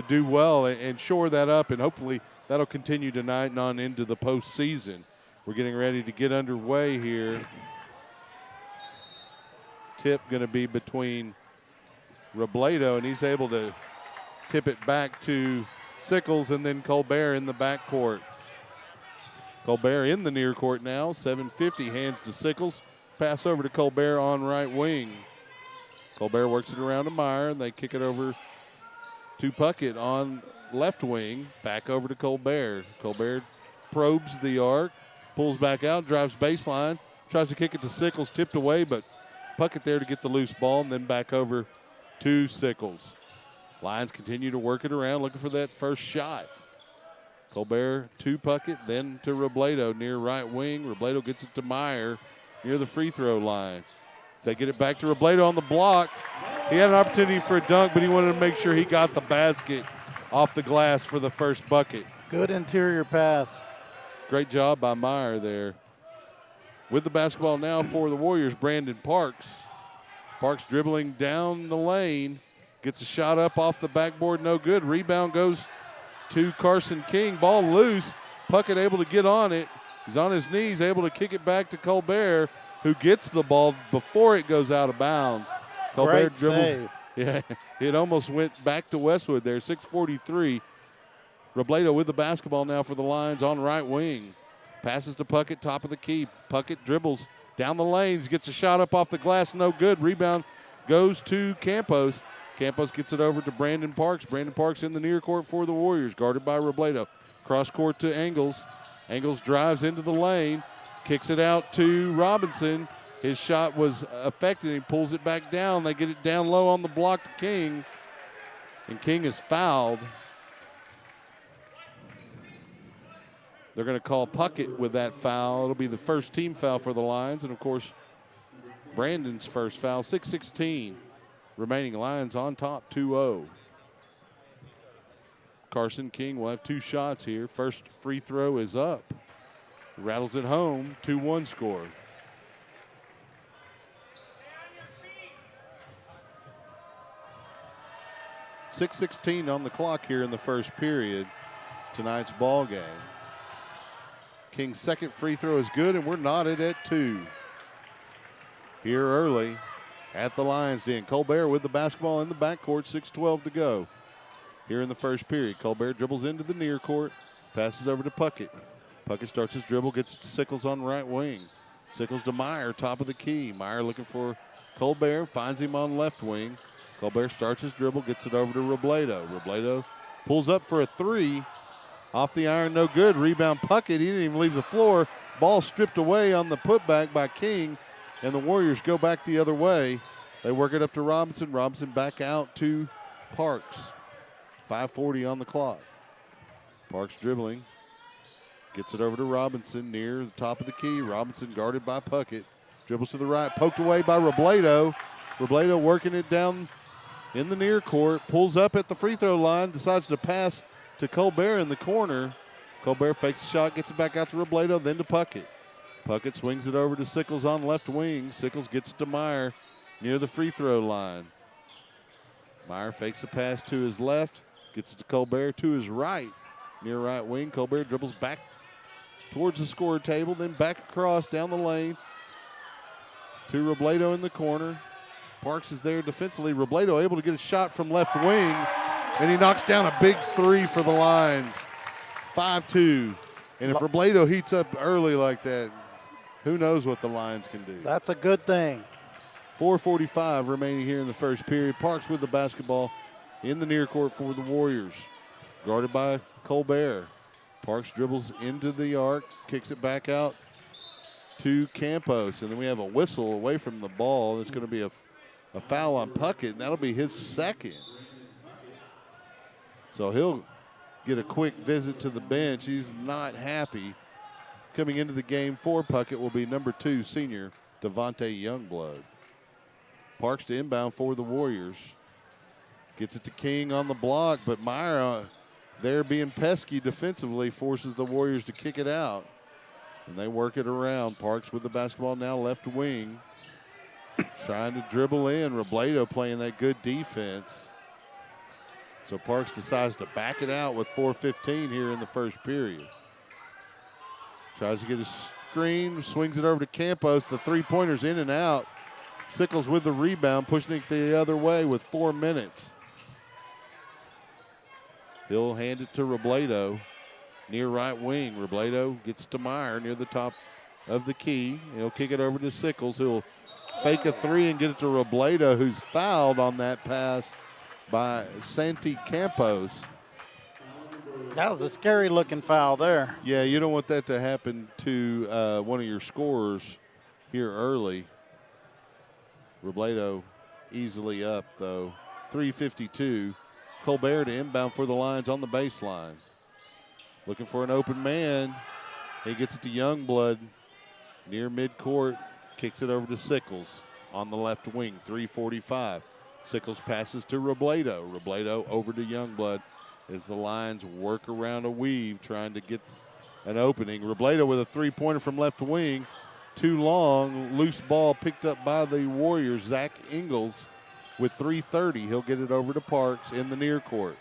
Speaker 1: do well and shore that up, and hopefully that'll continue tonight and on into the postseason. We're getting ready to get underway here. Tip going to be between Robledo, and he's able to tip it back to Sickles, and then Colbert in the backcourt. Colbert in the near court now, 7:50, hands to Sickles. Pass over to Colbert on right wing. Colbert works it around to Meyer, and they kick it over to Puckett on left wing. Back over to Colbert. Colbert probes the arc, pulls back out, drives baseline, tries to kick it to Sickles, tipped away, but Puckett there to get the loose ball, and then back over to Sickles. Lions continue to work it around, looking for that first shot. Colbert to Puckett, then to Robledo near right wing. Robledo gets it to Meyer near the free throw line. They get it back to Robledo on the block. He had an opportunity for a dunk, but he wanted to make sure he got the basket off the glass for the first bucket.
Speaker 4: Good interior pass.
Speaker 1: Great job by Meyer there. With the basketball now for the Warriors, Brandon Parks. Parks dribbling down the lane. Gets a shot up off the backboard, no good. Rebound goes to Carson King. Ball loose. Puckett able to get on it. He's on his knees, able to kick it back to Colbert, who gets the ball before it goes out of bounds. Colbert
Speaker 4: Great
Speaker 1: dribbles.
Speaker 4: save.
Speaker 1: Yeah, it almost went back to Westwood there. 6:43. Robledo with the basketball now for the Lions on right wing. Passes to Puckett, top of the key. Puckett dribbles down the lanes, gets a shot up off the glass, no good. Rebound goes to Campos. Campos gets it over to Brandon Parks. Brandon Parks in the near court for the Warriors, guarded by Robledo. Cross court to Engels. Engels drives into the lane, kicks it out to Robinson. His shot was affected. He pulls it back down. They get it down low on the block to King, and King is fouled. They're going to call Puckett with that foul. It'll be the first team foul for the Lions, and of course, Brandon's first foul. 6:16 remaining. Lions on top, 2-0. Carson King will have two shots here. First free throw is up. Rattles it home, 2-1 score. .616 on the clock here in the first period. Tonight's ball game. King's second free throw is good, and we're knotted at 2. Here early at the Lions Den. Colbert with the basketball in the backcourt, 6:12 to go. Here in the first period, Colbert dribbles into the near court, passes over to Puckett. Puckett starts his dribble, gets to Sickles on right wing. Sickles to Meyer, top of the key. Meyer looking for Colbert, finds him on left wing. Colbert starts his dribble, gets it over to Robledo. Robledo Pulls up for a three. Off the iron, no good. Rebound Puckett. He didn't even leave the floor. Ball stripped away on the putback by King, and the Warriors go back the other way. They work it up to Robinson. Robinson back out to Parks. 5:40 on the clock. Parks dribbling. Gets it over to Robinson near the top of the key. Robinson guarded by Puckett. Dribbles to the right. Poked away by Robledo. Robledo working it down in the near court. Pulls up at the free throw line. Decides to pass to Colbert in the corner. Colbert fakes the shot. Gets it back out to Robledo. Then to Puckett. Puckett swings it over to Sickles on left wing. Sickles gets it to Meyer near the free throw line. Meyer fakes a pass to his left. Gets it to Colbert to his right. Near right wing. Colbert dribbles back towards the score table, then back across down the lane to Robledo in the corner. Parks is there defensively. Robledo able to get a shot from left wing, and he knocks down a big three for the Lions. 5-2. And if Robledo heats up early like that, who knows what the Lions can do.
Speaker 4: That's a good thing.
Speaker 1: 4:45 remaining here in the first period. Parks with the basketball in the near court for the Warriors. Guarded by Colbert. Parks dribbles into the arc, kicks it back out to Campos. And then we have a whistle away from the ball. That's going to be a foul on Puckett, and that'll be his second. So he'll get a quick visit to the bench. He's not happy. Coming into the game for Puckett will be number 2, senior Devontae Youngblood. Parks to inbound for the Warriors. Gets it to King on the block, but Meyer there being pesky defensively forces the Warriors to kick it out. And they work it around. Parks with the basketball now left wing. Trying to dribble in. Robledo playing that good defense. So Parks decides to back it out with 4:15 here in the first period. Tries to get a screen, swings it over to Campos. The three-pointer's in and out. Sickles with the rebound, pushing it the other way with 4 minutes. He'll hand it to Robledo near right wing. Robledo gets to Meyer near the top of the key. He'll kick it over to Sickles. He'll fake a three and get it to Robledo, who's fouled on that pass by Santi Campos.
Speaker 4: That was a scary-looking foul there.
Speaker 1: Yeah, you don't want that to happen to one of your scorers here early. Robledo easily up, though. 3:52. Colbert to inbound for the Lions on the baseline. Looking for an open man. He gets it to Youngblood near midcourt. Kicks it over to Sickles on the left wing. 3:45. Sickles passes to Robledo. Robledo over to Youngblood as the Lions work around a weave trying to get an opening. Robledo with a three-pointer from left wing. Too long. Loose ball picked up by the Warriors. Zach Ingles with 3:30. He'll get it over to Parks in the near court.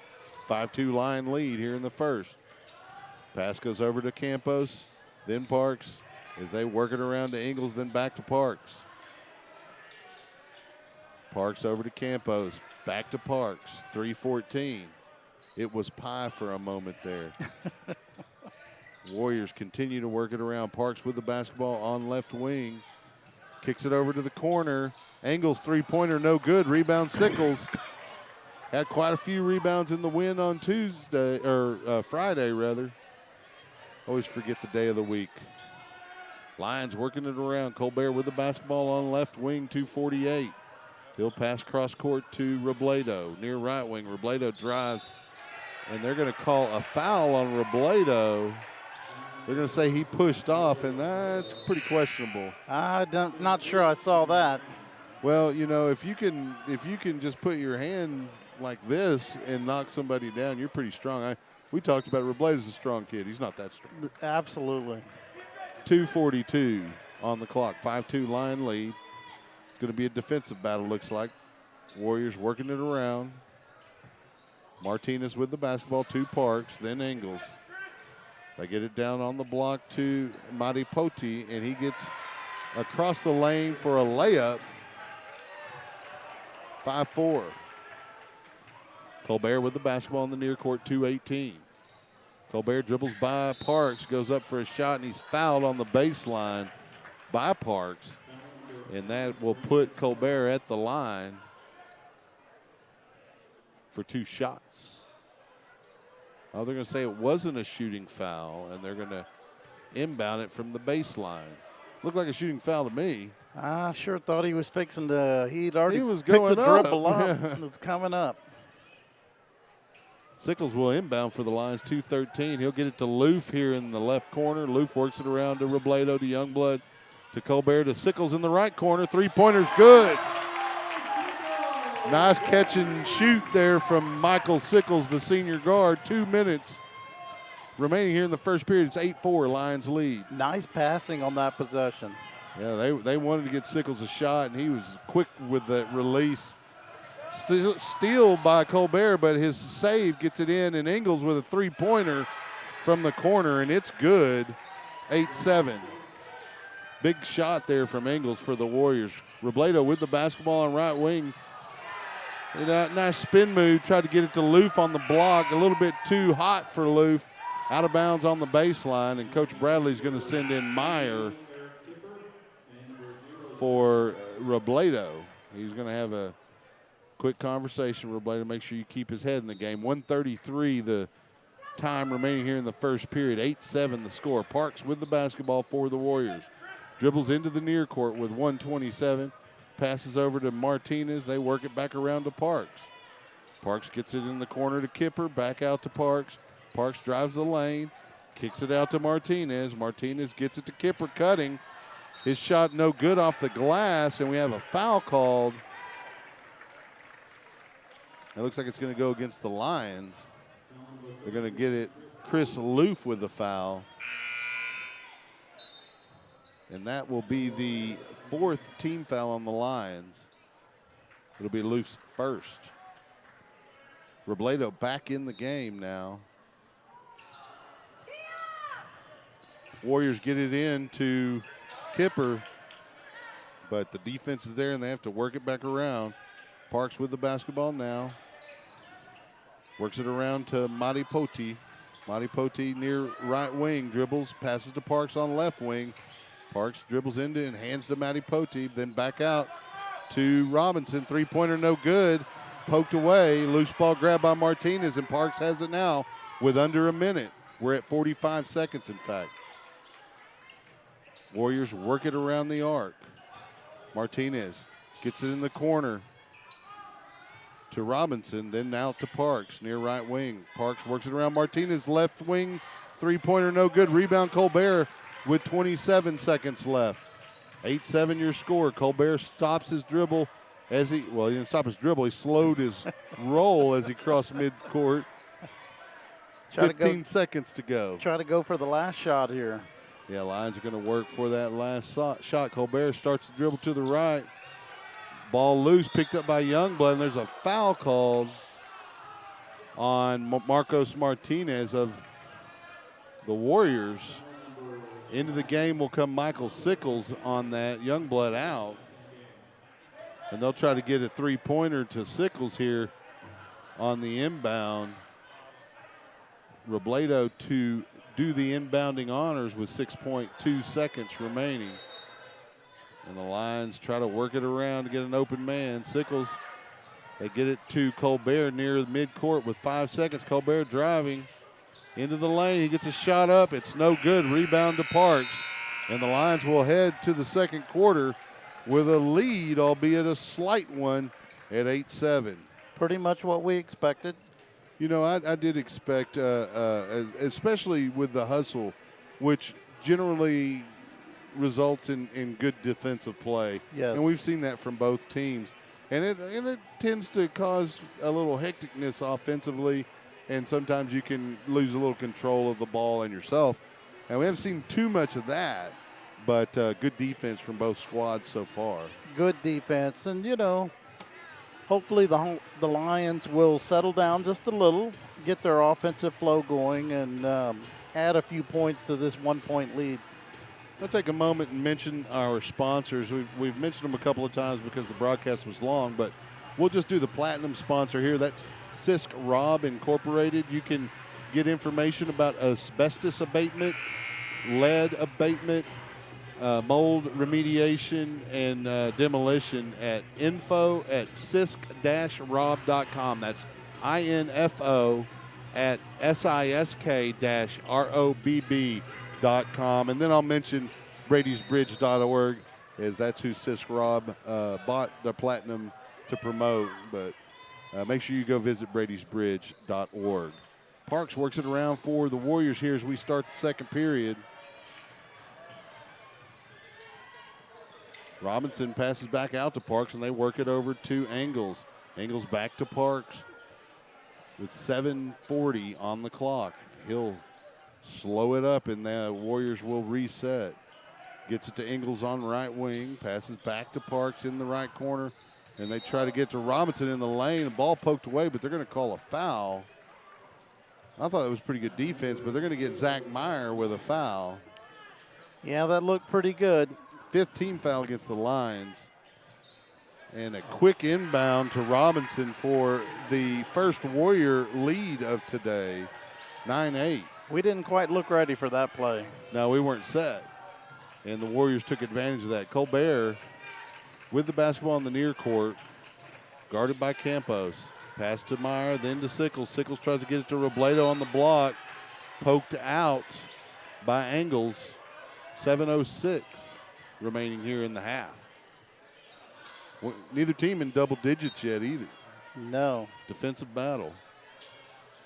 Speaker 1: 5-2 Lion lead here in the first. Pass goes over to Campos, then Parks as they work it around to Ingles, then back to Parks. Parks over to Campos, back to Parks. 3:14. It was pie for a moment there. Warriors continue to work it around. Parks with the basketball on left wing. Kicks it over to the corner. Angles three-pointer, no good. Rebound Sickles. Had quite a few rebounds in the win on Tuesday, or Friday, rather. Always forget the day of the week. Lions working it around. Colbert with the basketball on left wing, 2:48. He'll pass cross court to Robledo, near right wing. Robledo drives, and they're going to call a foul on Robledo. They're going to say he pushed off, and that's pretty questionable.
Speaker 4: Not sure I saw that.
Speaker 1: Well, you know, if you can just put your hand like this and knock somebody down, you're pretty strong. We talked about Robledo's a strong kid. He's not that strong.
Speaker 4: Absolutely.
Speaker 1: 2:42 on the clock. 5-2 Lion lead. It's going to be a defensive battle, looks like. Warriors working it around. Martinez with the basketball to Parks, then Ingles. They get it down on the block to Maripoti, and he gets across the lane for a layup. 5-4. Colbert with the basketball in the near court, 2:18. Colbert dribbles by Parks, goes up for a shot, and he's fouled on the baseline by Parks. And that will put Colbert at the line for 2 shots. Oh, they're going to say it wasn't a shooting foul, and they're going to inbound it from the baseline. Looked like a shooting foul to me.
Speaker 4: I sure thought he was fixing to. He'd already
Speaker 1: He was
Speaker 4: picked
Speaker 1: going
Speaker 4: the
Speaker 1: up.
Speaker 4: dribble up. It's coming up.
Speaker 1: Sickles will inbound for the Lions, 2:13. He'll get it to Loof here in the left corner. Loof works it around to Robledo, to Youngblood, to Colbert, to Sickles in the right corner. Three-pointer's good. Nice catch and shoot there from Michael Sickles, the senior guard. 2 minutes remaining here in the first period. It's 8-4, Lions lead.
Speaker 4: Nice passing on that possession.
Speaker 1: Yeah, they wanted to get Sickles a shot, and he was quick with that release. Steal by Colbert, but his save gets it in, and Ingles with a three-pointer from the corner, and it's good. 8-7. Big shot there from Ingles for the Warriors. Robledo with the basketball on right wing. Nice spin move, tried to get it to Loof on the block. A little bit too hot for Loof. Out of bounds on the baseline, and Coach Bradley's going to send in Meyer for Robledo. He's going to have a quick conversation with Robledo, make sure you keep his head in the game. 1:33 the time remaining here in the first period. 8-7 the score. Parks with the basketball for the Warriors. Dribbles into the near court with 1:27. Passes over to Martinez. They work it back around to Parks. Parks gets it in the corner to Kipper. Back out to Parks. Parks drives the lane. Kicks it out to Martinez. Martinez gets it to Kipper cutting. His shot no good off the glass, and we have a foul called. It looks like it's going to go against the Lions. They're going to get it. Chris Loof with the foul. And that will be the fourth team foul on the Lions. It'll be Loof's first. Robledo back in the game now. Warriors get it in to Kipper, but the defense is there and they have to work it back around. Parks with the basketball now. Works it around to Madi Poti. Madi Poti near right wing, dribbles, passes to Parks on left wing. Parks dribbles into and hands to Madi Poti, then back out to Robinson. Three-pointer no good. Poked away. Loose ball grabbed by Martinez, and Parks has it now with under a minute. We're at 45 seconds, in fact. Warriors work it around the arc. Martinez gets it in the corner to Robinson, then out to Parks near right wing. Parks works it around Martinez, left wing, three-pointer no good. Rebound Colbert with 27 seconds left. 8-7 your score. Colbert stops his dribble as he didn't stop his dribble. He slowed his roll as he crossed midcourt. 15 seconds to go.
Speaker 4: Try to go for the last shot here.
Speaker 1: Yeah, Lions are going to work for that last shot. Colbert starts the dribble to the right. Ball loose, picked up by Youngblood, and there's a foul called on Marcos Martinez of the Warriors. Into the game will come Michael Sickles on that. Youngblood out. And they'll try to get a three-pointer to Sickles here on the inbound. Robledo to do the inbounding honors with 6.2 seconds remaining. And the Lions try to work it around to get an open man. Sickles, they get it to Colbert near the midcourt with 5 seconds. Colbert driving into the lane. He gets a shot up. It's no good. Rebound to Parks. And the Lions will head to the second quarter with a lead, albeit a slight one, at 8-7.
Speaker 4: Pretty much what we expected.
Speaker 1: You know, I did expect, especially with the hustle, which generally results in good defensive play.
Speaker 4: Yes.
Speaker 1: And we've seen that from both teams. And it tends to cause a little hecticness offensively, and sometimes you can lose a little control of the ball and yourself. And we haven't seen too much of that, but good defense from both squads so far.
Speaker 4: Good defense. And, you know, hopefully the Lions will settle down just a little, get their offensive flow going, and add a few points to this 1-point lead.
Speaker 1: I'll take a moment and mention our sponsors. We've mentioned them a couple of times because the broadcast was long, but we'll just do the platinum sponsor here. That's Sisk Rob Incorporated. You can get information about asbestos abatement, lead abatement, mold remediation, and demolition at info@sisk-rob.com. That's info at sisk-robb.com. And then I'll mention bradysbridge.org, as that's who Sis Robb bought the platinum to promote. But make sure you go visit bradysbridge.org. Parks works it around for the Warriors here as we start the second period. Robinson passes back out to Parks, and they work it over to Engels. Engels back to Parks with 7:40 on the clock. He'll slow it up, and the Warriors will reset. Gets it to Engels on right wing, passes back to Parks in the right corner, and they try to get to Robinson in the lane. The ball poked away, but they're going to call a foul. I thought it was pretty good defense, but they're going to get Zach Meyer with a foul.
Speaker 4: Yeah, that looked pretty good.
Speaker 1: 5th team foul against the Lions. And a quick inbound to Robinson for the first Warrior lead of today, 9-8.
Speaker 4: We didn't quite look ready for that play.
Speaker 1: No, we weren't set. And the Warriors took advantage of that. Colbert with the basketball in the near court, guarded by Campos. Pass to Meyer, then to Sickles. Sickles tries to get it to Robledo on the block. Poked out by Engels. 7:06 remaining here in the half. Neither team in double digits yet either.
Speaker 4: No.
Speaker 1: Defensive battle.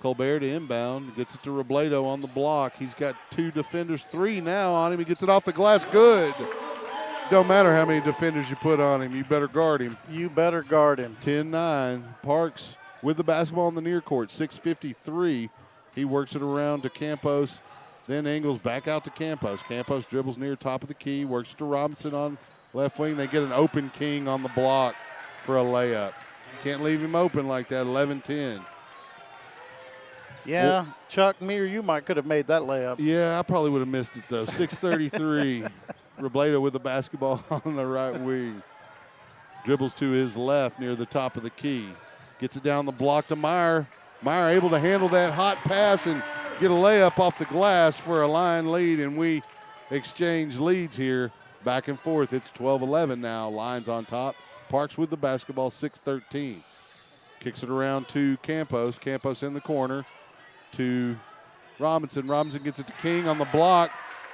Speaker 1: Colbert to inbound, gets it to Robledo on the block. He's got 2 defenders, 3 now on him. He gets it off the glass, good. Don't matter how many defenders you put on him, you better guard him.
Speaker 4: You better guard him.
Speaker 1: 10-9. Parks with the basketball in the near court, 6:53. He works it around to Campos. Then Engels back out to Campos. Campos dribbles near top of the key, works to Robinson on left wing. They get an open King on the block for a layup. Can't leave him open like that, 11-10.
Speaker 4: Yeah, Chuck, me or you might could have made that layup.
Speaker 1: Yeah, I probably would have missed it, though. 6:33. Robledo with the basketball on the right wing. Dribbles to his left near the top of the key. Gets it down the block to Meyer. Meyer able to handle that hot pass and get a layup off the glass for a line lead, and we exchange leads here back and forth. It's 12-11 now. Lions on top. Parks with the basketball, 6:13. Kicks it around to Campos. Campos in the corner to Robinson. Robinson gets it to King on the block,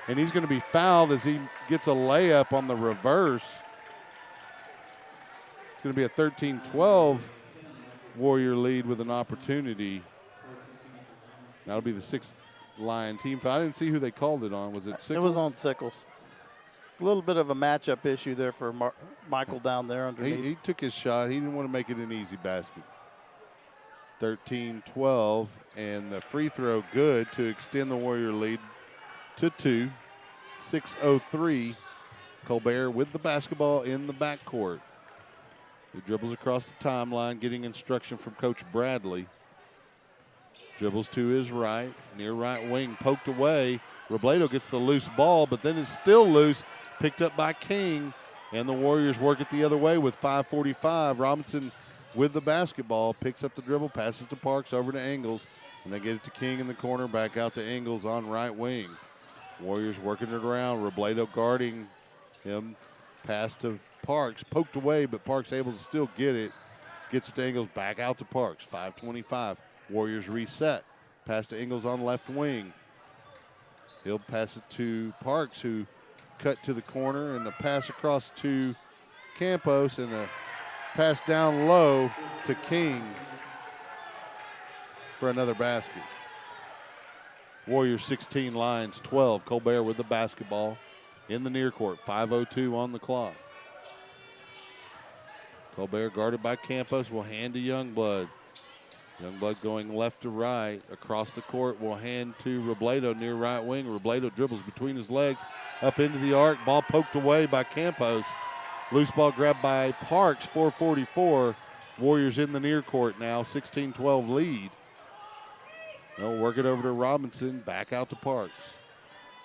Speaker 1: and he's going to be fouled as he gets a layup on the reverse. It's going to be a 13-12 Warrior lead with an opportunity. That'll be the 6th Lion team foul. I didn't see who they called it on. Was it Sickles?
Speaker 4: It was on Sickles. A little bit of a matchup issue there for Michael down there underneath.
Speaker 1: He took his shot. He didn't want to make it an easy basket. 13-12, and the free throw good to extend the Warrior lead to 2. 6:03. Colbert with the basketball in the backcourt. He dribbles across the timeline, getting instruction from Coach Bradley. Dribbles to his right, near right wing, poked away. Robledo gets the loose ball, but then it's still loose, picked up by King, and the Warriors work it the other way with 5:45. Robinson with the basketball, picks up the dribble, passes to Parks, over to Engels, and they get it to King in the corner, back out to Engels on right wing. Warriors working it around, Robledo guarding him, pass to Parks, poked away, but Parks able to still get it. Gets to Engels, back out to Parks, 5:25. Warriors reset. Pass to Engels on left wing. He'll pass it to Parks, who cut to the corner, and a pass across to Campos, and a pass down low to King for another basket. Warriors 16, Lions 12. Colbert with the basketball in the near court. 5:02 on the clock. Colbert guarded by Campos, will hand to Youngblood. Youngblood going left to right. Across the court will hand to Robledo near right wing. Robledo dribbles between his legs up into the arc. Ball poked away by Campos. Loose ball grabbed by Parks, 4:44. Warriors in the near court now, 16-12 lead. They'll work it over to Robinson, back out to Parks.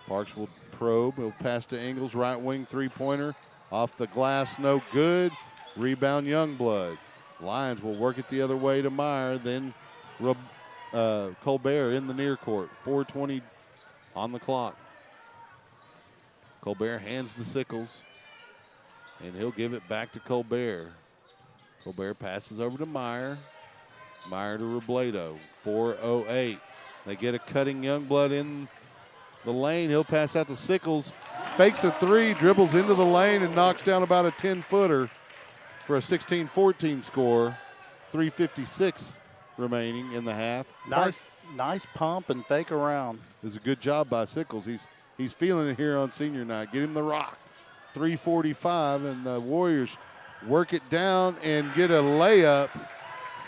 Speaker 1: Parks will probe. He'll pass to Engels, right wing three-pointer. Off the glass, no good. Rebound, Youngblood. Lions will work it the other way to Meyer. Then Colbert in the near court. 4:20 on the clock. Colbert hands to Sickles, and he'll give it back to Colbert. Colbert passes over to Meyer. Meyer to Robledo, 4:08. They get a cutting Youngblood in the lane. He'll pass out to Sickles. Fakes a three, dribbles into the lane, and knocks down about a 10-footer for a 16-14 score. 3:56 remaining in the half.
Speaker 4: Nice pump and fake around.
Speaker 1: It was a good job by Sickles. He's feeling it here on senior night. Get him the rock. 3:45, and the Warriors work it down and get a layup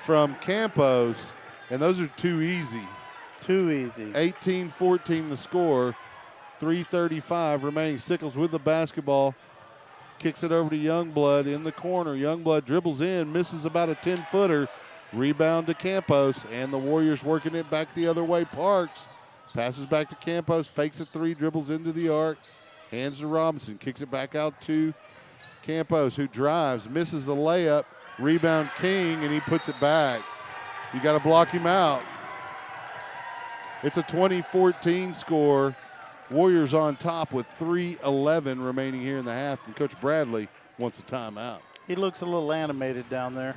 Speaker 1: from Campos, and those are too easy.
Speaker 4: Too easy.
Speaker 1: 18-14 the score. 3:35 remaining. Sickles with the basketball. Kicks it over to Youngblood in the corner. Youngblood dribbles in, misses about a 10-footer. Rebound to Campos, and the Warriors working it back the other way. Parks passes back to Campos, fakes a three, dribbles into the arc, hands to Robinson, kicks it back out to Campos, who drives, misses a layup. Rebound King, and he puts it back. You got to block him out. It's a 20-14 score. Warriors on top with 3:11 remaining here in the half, and Coach Bradley wants a timeout.
Speaker 4: He looks a little animated down there.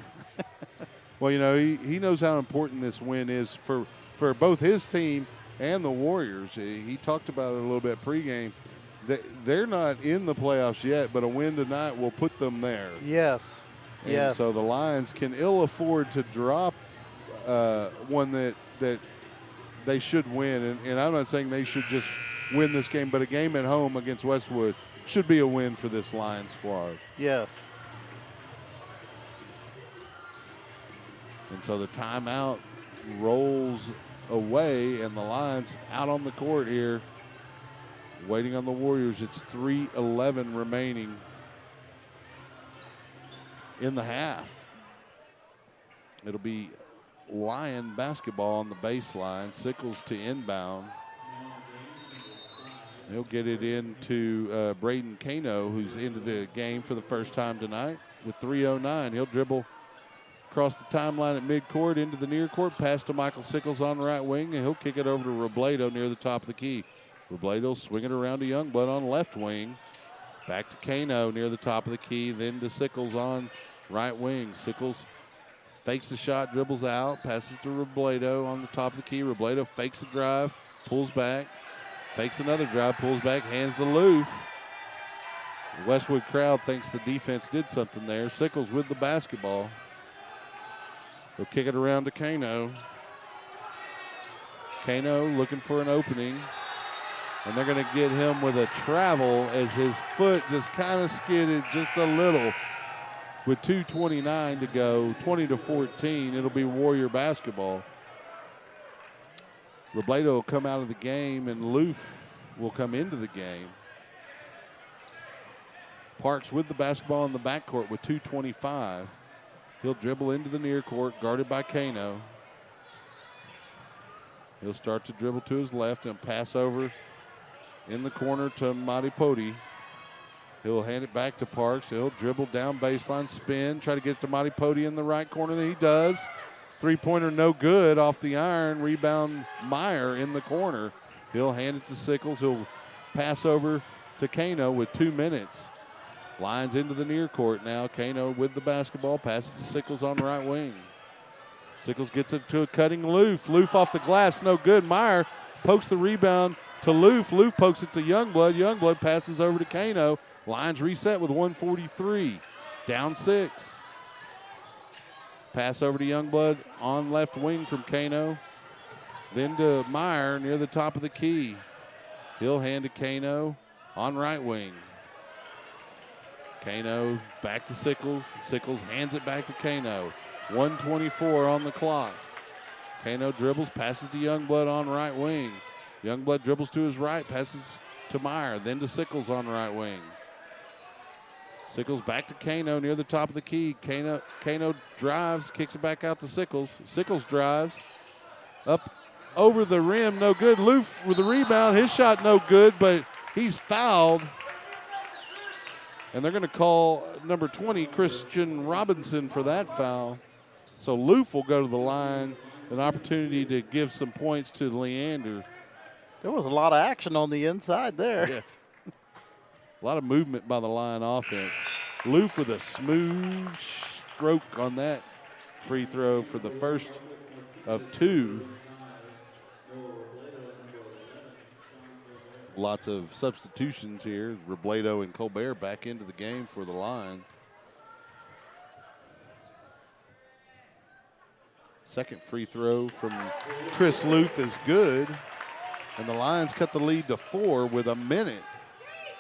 Speaker 1: Well, you know, he knows how important this win is for both his team and the Warriors. He talked about it a little bit pregame. They're not in the playoffs yet, but a win tonight will put them there.
Speaker 4: Yes.
Speaker 1: And
Speaker 4: yes.
Speaker 1: so the Lions can ill afford to drop one that they should win. And I'm not saying they should just win this game, but a game at home against Westwood should be a win for this Lions squad.
Speaker 4: Yes.
Speaker 1: And so the timeout rolls away, and the Lions out on the court here, waiting on the Warriors. It's 3:11 remaining in the half. It'll be Lion basketball on the baseline. Sickles to inbound. He'll get it into Braden Kano, who's into the game for the first time tonight with 3:09. He'll dribble across the timeline at midcourt into the near court, pass to Michael Sickles on the right wing, and he'll kick it over to Robledo near the top of the key. Robledo swing it around to Youngblood on left wing. Back to Kano near the top of the key, then to Sickles on right wing. Sickles fakes the shot, dribbles out, passes to Robledo on the top of the key. Robledo fakes the drive, pulls back, fakes another drive, pulls back, hands to Loof. The Westwood crowd thinks the defense did something there. Sickles with the basketball. He'll kick it around to Kano. Kano looking for an opening. And they're going to get him with a travel as his foot just kind of skidded just a little. With 2:29 to go, 20-14, it'll be Warrior basketball. Robledo will come out of the game, and Loof will come into the game. Parks with the basketball in the backcourt with 2:25. He'll dribble into the near court, guarded by Kano. He'll start to dribble to his left and pass over in the corner to Matipodi. He'll hand it back to Parks. He'll dribble down baseline, spin, try to get it to Matipodi in the right corner. He does. Three-pointer no good off the iron. Rebound Meyer in the corner. He'll hand it to Sickles. He'll pass over to Kano with 2 minutes. Lions into the near court now. Kano with the basketball. Passes to Sickles on the right wing. Sickles gets it to a cutting Loof. Loof off the glass, no good. Meyer pokes the rebound to Loof. Loof pokes it to Youngblood. Youngblood passes over to Kano. Lions reset with 1:43. Down 6. Pass over to Youngblood on left wing from Kano. Then to Meyer near the top of the key. He'll hand to Kano on right wing. Kano back to Sickles. Sickles hands it back to Kano. 1:24 on the clock. Kano dribbles, passes to Youngblood on right wing. Youngblood dribbles to his right, passes to Meyer, then to Sickles on right wing. Sickles back to Kano near the top of the key. Kano drives, kicks it back out to Sickles. Sickles drives up over the rim, no good. Loof with the rebound, his shot no good, but he's fouled. And they're going to call number 20, Christian Robinson, for that foul. So Loof will go to the line, an opportunity to give some points to Leander.
Speaker 4: There was a lot of action on the inside there.
Speaker 1: Yeah. A lot of movement by the Lion offense. Loof with a smooth stroke on that free throw for the first of two. Lots of substitutions here. Robledo and Colbert back into the game for the Lions. Second free throw from Chris Loof is good. And the Lions cut the lead to 4 with a minute.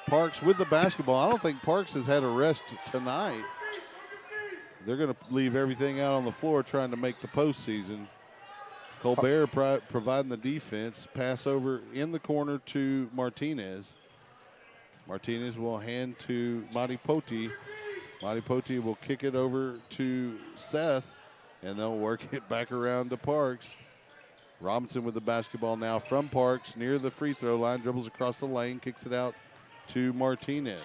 Speaker 1: Parks with the basketball. I don't think Parks has had a rest tonight. They're going to leave everything out on the floor trying to make the postseason. Colbert providing the defense. Pass over in the corner to Martinez. Martinez will hand to Matipoti. Matipoti will kick it over to Seth, and they'll work it back around to Parks. Robinson with the basketball now from Parks near the free throw line. Dribbles across the lane, kicks it out to Martinez.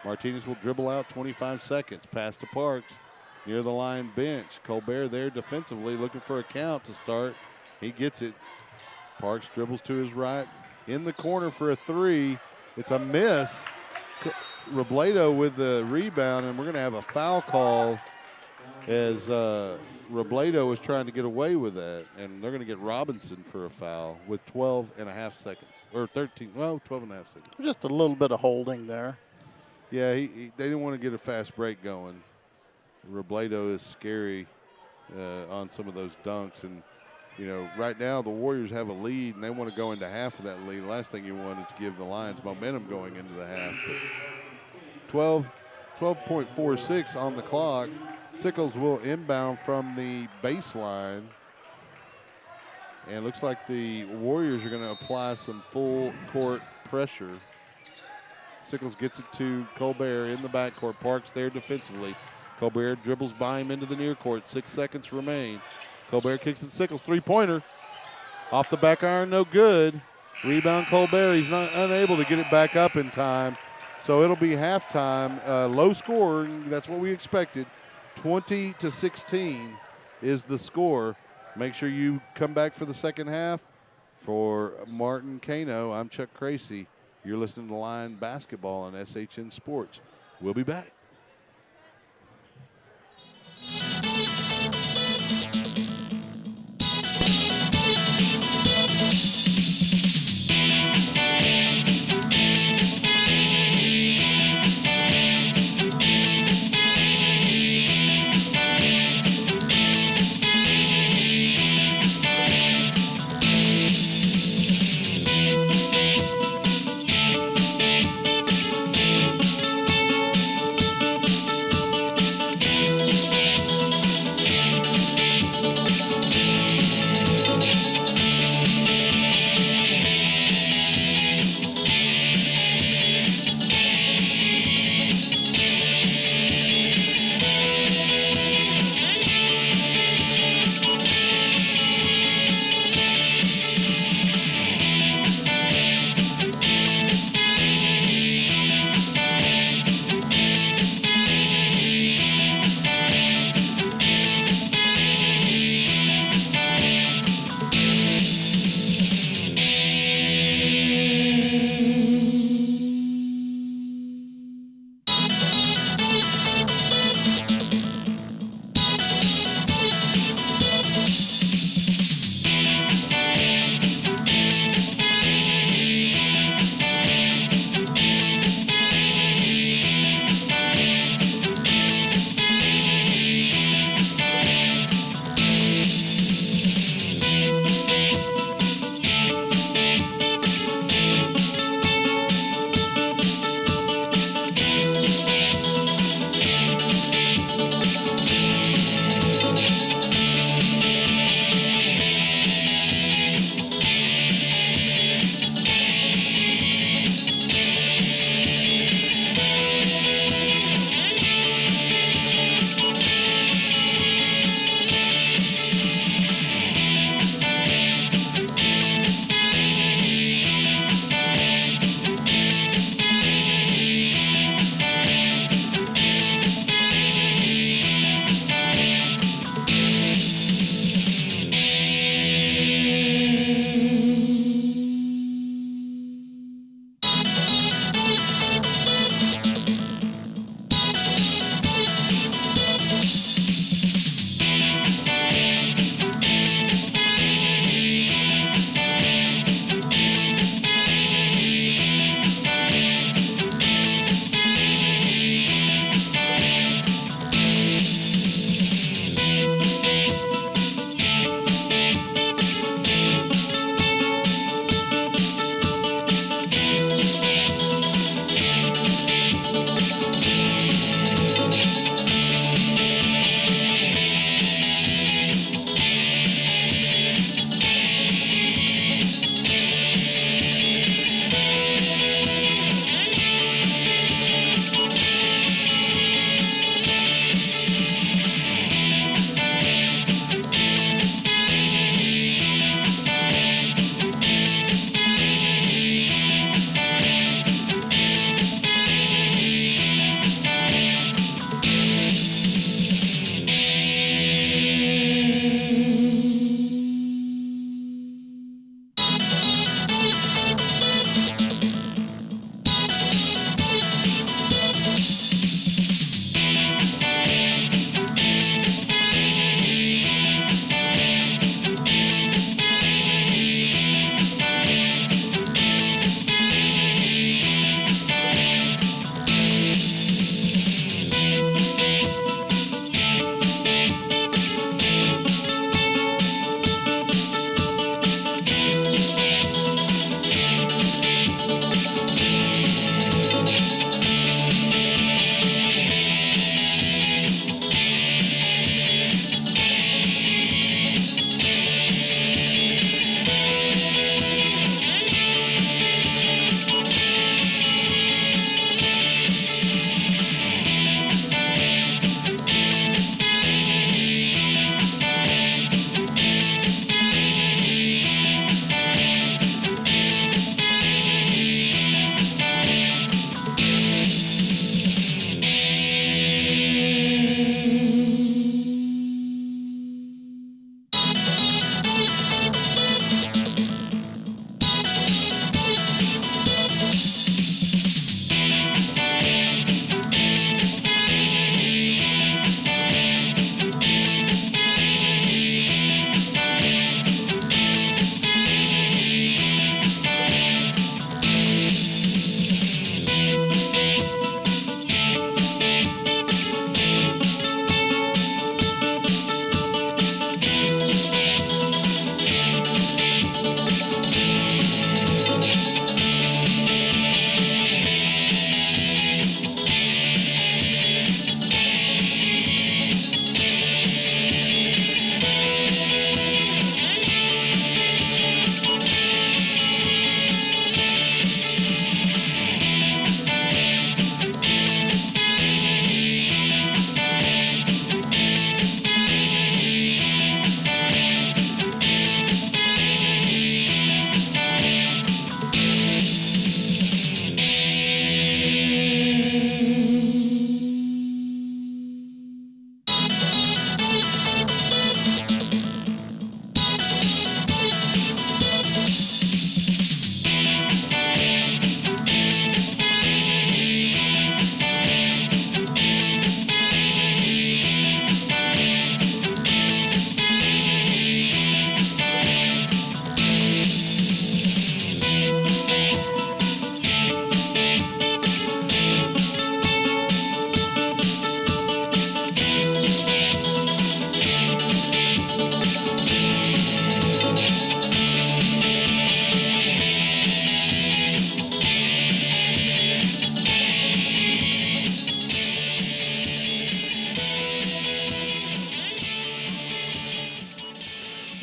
Speaker 1: Martinez will dribble out 25 seconds. Pass to Parks near the line bench. Colbert there defensively looking for a count to start. He gets it. Parks dribbles to his right in the corner for a three. It's a miss. Robledo with the rebound, and we're going to have a foul call as Robledo was trying to get away with that, and they're going to get Robinson for a foul with 12 and a half seconds, or 13, well, 12 and a half seconds.
Speaker 4: Just a little bit of holding there.
Speaker 1: Yeah, they didn't want to get a fast break going. Robledo is scary on some of those dunks, and, you know, right now the Warriors have a lead, and they want to go into half of that lead. The last thing you want is to give the Lions momentum going into the half. 12.46 on the clock. Sickles will inbound from the baseline. And it looks like the Warriors are going to apply some full court pressure. Sickles gets it to Colbert in the backcourt. Parks there defensively. Colbert dribbles by him into the near court. 6 seconds remain. Colbert kicks it. Sickles three-pointer. Off the back iron, no good. Rebound Colbert. He's not unable to get it back up in time. So it'll be halftime. Low scoring. That's what we expected. 20-16 is the score. Make sure you come back for the second half. For Martin Kano, I'm Chuck Cracy. You're listening to Lion Basketball on SHN Sports. We'll be back.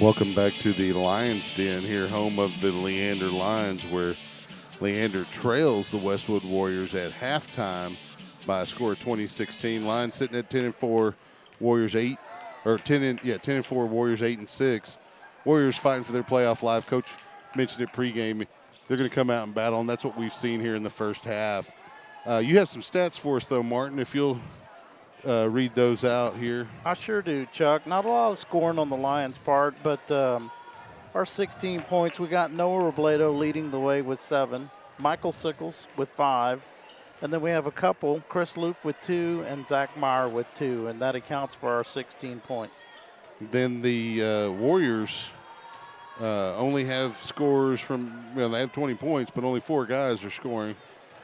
Speaker 1: Welcome back to the Lions Den here, home of the Leander Lions, where Leander trails the Westwood Warriors at halftime by a score of 20-16. Lions sitting at 10-4, Warriors 8, or 10-4, Warriors 8-6. Warriors fighting for their playoff life. Coach mentioned it pregame. They're going to come out and battle, and that's what we've seen here in the first half. You have some stats for us, though, Martin, if you'll read those out here.
Speaker 4: I sure do, Chuck. Not a lot of scoring on the Lions' part, but our 16 points, we got Noah Robledo leading the way with 7, Michael Sickles with 5, and then we have a couple, Chris Loop with 2 and Zach Meyer with 2, and that accounts for our 16 points.
Speaker 1: Then the Warriors only have scores from, well, they have 20 points, but only 4 guys are scoring.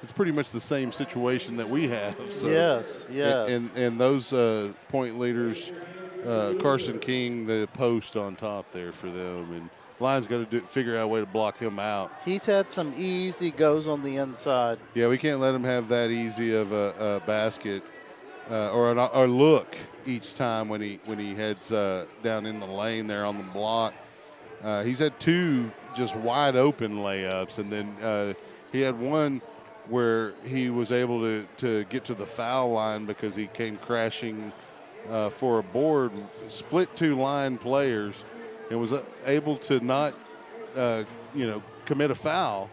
Speaker 1: It's pretty much the same situation that we have. So.
Speaker 4: Yes.
Speaker 1: And those point leaders, Carson King, the post on top there for them. And Lions got to figure out a way to block him out.
Speaker 4: He's had some easy goes on the inside.
Speaker 1: Yeah, we can't let him have that easy of a basket or a look each time when he heads down in the lane there on the block. He's had 2 just wide open layups, and then he had one where he was able to get to the foul line because he came crashing for a board, split 2 line players, and was able to not, commit a foul.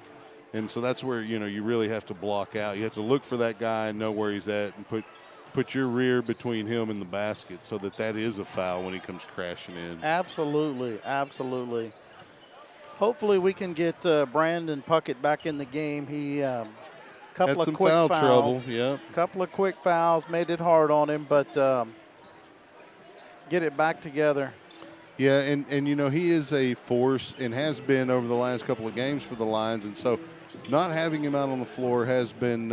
Speaker 1: And so that's where, you really have to block out. You have to look for that guy and know where he's at and put your rear between him and the basket so that is a foul when he comes crashing in.
Speaker 4: Absolutely. Hopefully we can get Brandon Puckett back in the game. He couple
Speaker 1: had
Speaker 4: of
Speaker 1: some
Speaker 4: quick
Speaker 1: foul
Speaker 4: fouls.
Speaker 1: trouble, yeah.
Speaker 4: Couple of quick fouls made it hard on him, but get it back together.
Speaker 1: Yeah, and he is a force and has been over the last couple of games for the Lions, and so not having him out on the floor has been,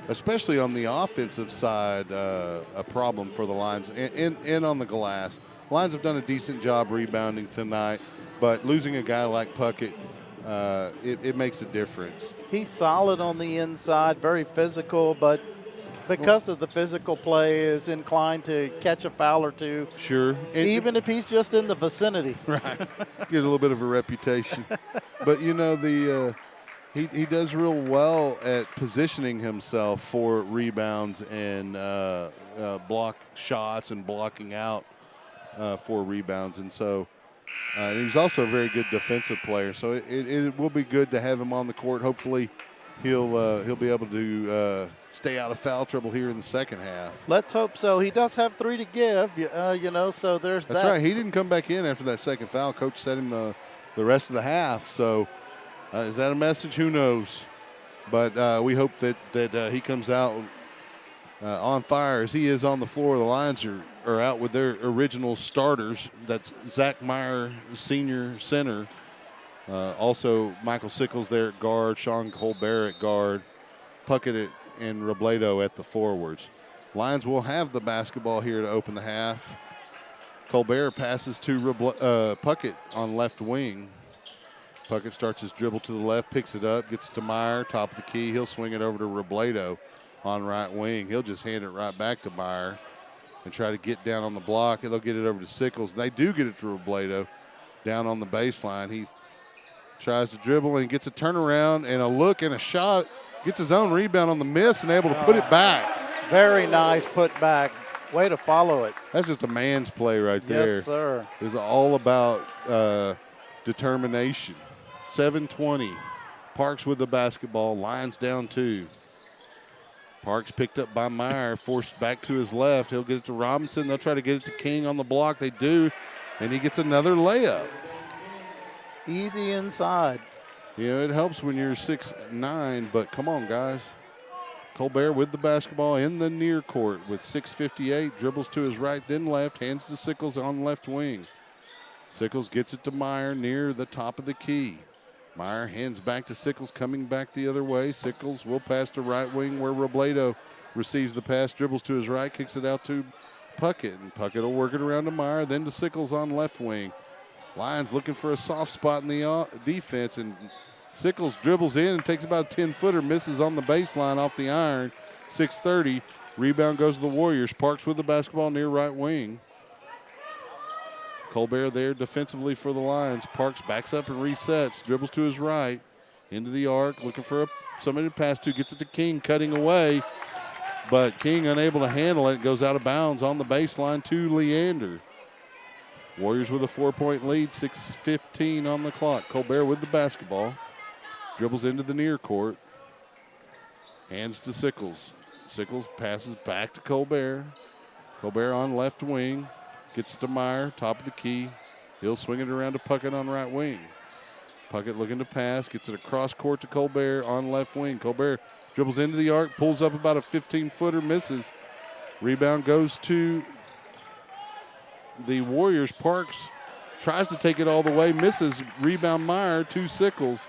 Speaker 1: especially on the offensive side, a problem for the Lions and on the glass. Lions have done a decent job rebounding tonight, but losing a guy like Puckett, it makes a difference.
Speaker 4: He's solid on the inside, very physical, but because of the physical play is inclined to catch a foul or 2.
Speaker 1: Sure. And
Speaker 4: even if he's just in the vicinity.
Speaker 1: Right. Get a little bit of a reputation. But, he does real well at positioning himself for rebounds and block shots and blocking out for rebounds. And so he's also a very good defensive player. So it will be good to have him on the court. Hopefully he'll be able to stay out of foul trouble here in the second half.
Speaker 4: Let's hope so. He does have 3 to give, so there's that.
Speaker 1: That's right. He didn't come back in after that second foul. Coach set him the rest of the half. So is that a message? Who knows? But we hope that he comes out on fire as he is on the floor. The Lions are out with their original starters. That's Zach Meyer, senior center. Also Michael Sickles there at guard, Sean Colbert at guard, Puckett and Robledo at the forwards. Lions will have the basketball here to open the half. Colbert passes to Puckett on left wing. Puckett starts his dribble to the left, picks it up, gets to Meyer, top of the key. He'll swing it over to Robledo on right wing. He'll just hand it right back to Meyer and try to get down on the block. They'll get it over to Sickles. They do get it to Robledo down on the baseline. He tries to dribble and gets a turnaround and a look and a shot. Gets his own rebound on the miss and able to put it back.
Speaker 4: Very nice put back. Way to follow it.
Speaker 1: That's just a man's play right there.
Speaker 4: Yes, sir.
Speaker 1: It's all about determination. 7:20. Parks with the basketball. Lions down 2. Parks picked up by Meyer, forced back to his left. He'll get it to Robinson. They'll try to get it to King on the block. They do, and he gets another layup.
Speaker 4: Easy inside.
Speaker 1: It helps when you're 6'9", but come on, guys. Colbert with the basketball in the near court with 6:58. Dribbles to his right, then left. Hands to Sickles on left wing. Sickles gets it to Meyer near the top of the key. Meyer hands back to Sickles, coming back the other way. Sickles will pass to right wing where Robledo receives the pass, dribbles to his right, kicks it out to Puckett. And Puckett will work it around to Meyer, then to Sickles on left wing. Lions looking for a soft spot in the defense, and Sickles dribbles in and takes about a 10-footer, misses on the baseline off the iron. 6:30. Rebound goes to the Warriors. Parks with the basketball near right wing. Colbert there defensively for the Lions. Parks backs up and resets, dribbles to his right, into the arc, looking for somebody to pass to, gets it to King, cutting away, but King unable to handle it, goes out of bounds on the baseline to Leander. Warriors with a 4-point lead, 6:15 on the clock. Colbert with the basketball, dribbles into the near court, hands to Sickles. Sickles passes back to Colbert. Colbert on left wing, gets it to Meyer, top of the key. He'll swing it around to Puckett on right wing. Puckett looking to pass, gets it across court to Colbert on left wing. Colbert dribbles into the arc, pulls up about a 15-footer, misses. Rebound goes to the Warriors. Parks tries to take it all the way, misses. Rebound Meyer to Sickles.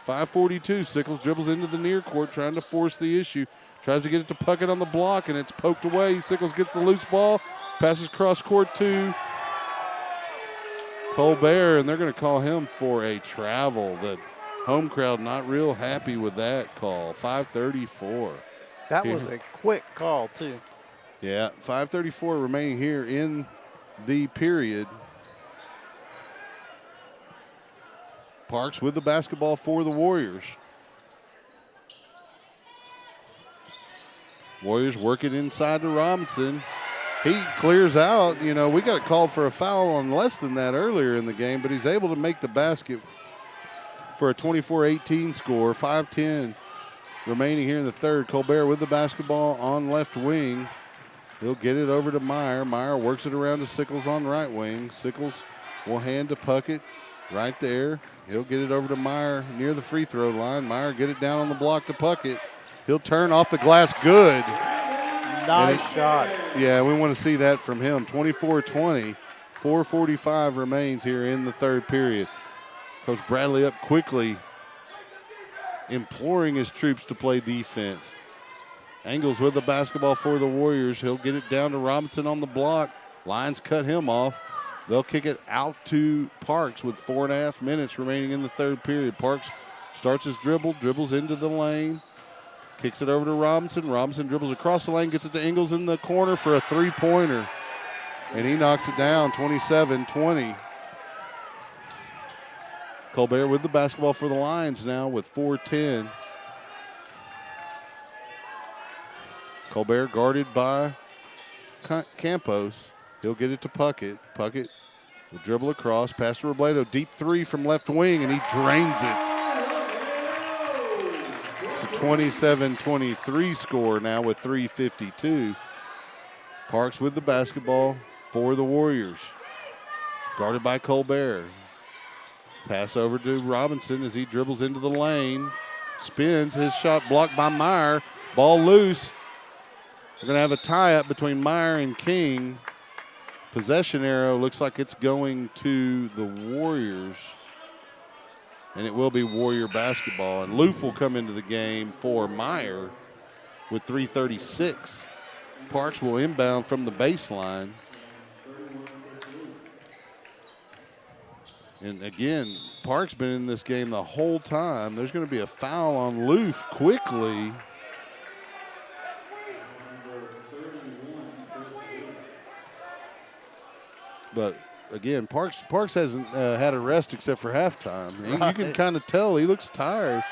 Speaker 1: 5:42. Sickles dribbles into the near court, trying to force the issue. Tries to get it to Puckett on the block, and it's poked away. Sickles gets the loose ball, passes cross court to Colbert, and they're going to call him for a travel. The home crowd not real happy with that call. 5:34.
Speaker 4: That was a quick call, too.
Speaker 1: Yeah, 5:34 remaining here in the period. Parks with the basketball for the Warriors. Warriors working inside to Robinson. He clears out. You know, we got called for a foul on less than that earlier in the game, but he's able to make the basket for a 24-18 score. 5:10 remaining here in the third. Colbert with the basketball on left wing. He'll get it over to Meyer. Meyer works it around to Sickles on right wing. Sickles will hand to Puckett right there. He'll get it over to Meyer near the free throw line. Meyer get it down on the block to Puckett. He'll turn off the glass good.
Speaker 4: Nice shot.
Speaker 1: Yeah, we want to see that from him. 24-20. 4:45 remains here in the third period. Coach Bradley up quickly, imploring his troops to play defense. Angles with the basketball for the Warriors. He'll get it down to Robinson on the block. Lions cut him off. They'll kick it out to Parks with 4.5 minutes remaining in the third period. Parks starts his dribble, dribbles into the lane, kicks it over to Robinson. Robinson dribbles across the lane, gets it to Ingles in the corner for a three-pointer. And he knocks it down, 27-20. Colbert with the basketball for the Lions now with 4:10. Colbert guarded by Campos. He'll get it to Puckett. Puckett will dribble across, pass to Robledo. Deep three from left wing, and he drains it. It's a 27-23 score now with 3:52. Parks with the basketball for the Warriors. Guarded by Colbert. Pass over to Robinson as he dribbles into the lane. Spins, his shot blocked by Meyer. Ball loose. We're going to have a tie-up between Meyer and King. Possession arrow looks like it's going to the Warriors. And it will be Warrior basketball. And Loof will come into the game for Meyer with 3:36. Parks will inbound from the baseline. And again, Parks been in this game the whole time. There's going to be a foul on Loof quickly. But again, Parks hasn't had a rest except for halftime. You can kind of tell he looks tired.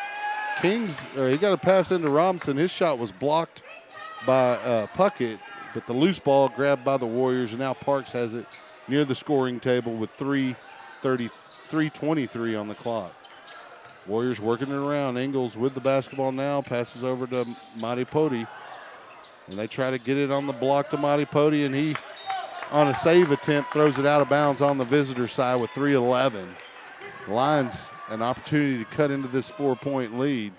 Speaker 1: He got a pass into Robinson. His shot was blocked by Puckett, but the loose ball grabbed by the Warriors, and now Parks has it near the scoring table with 3:23 on the clock. Warriors working it around. Ingles with the basketball now, passes over to Madi Poti. And they try to get it on the block to Madi Poti, and he, on a save attempt, throws it out of bounds on the visitor side with 3:11. Lions an opportunity to cut into this 4-point lead.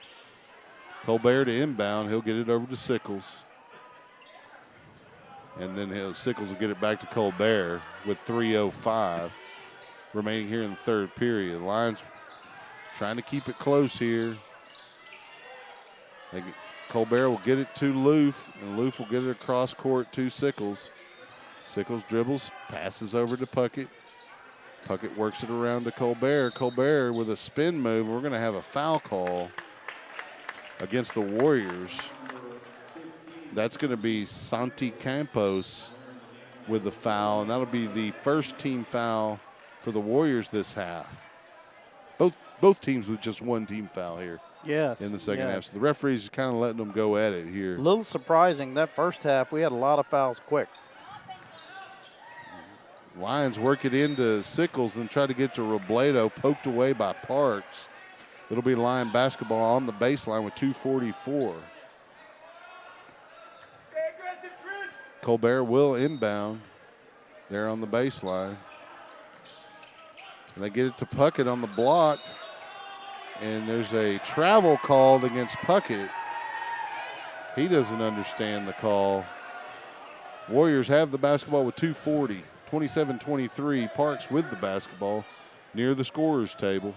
Speaker 1: Colbert to inbound. He'll get it over to Sickles. And then Sickles will get it back to Colbert with 3:05 remaining here in the third period. Lions trying to keep it close here. Colbert will get it to Loof, and Loof will get it across court to Sickles. Sickles dribbles, passes over to Puckett. Puckett works it around to Colbert. Colbert with a spin move. We're going to have a foul call against the Warriors. That's going to be Santi Campos with the foul, and that'll be the first team foul for the Warriors this half. Both teams with just one team foul here
Speaker 4: Yes.
Speaker 1: in the second half.
Speaker 4: yes.
Speaker 1: So the referees are kind of letting them go at it here.
Speaker 4: A little surprising. That first half, we had a lot of fouls quick.
Speaker 1: Lions work it into Sickles and try to get to Robledo, poked away by Parks. It'll be Lion basketball on the baseline with 2:44. Colbert will inbound there on the baseline. And they get it to Puckett on the block. And there's a travel called against Puckett. He doesn't understand the call. Warriors have the basketball with 2:40. 27-23. Parks with the basketball near the scorer's table.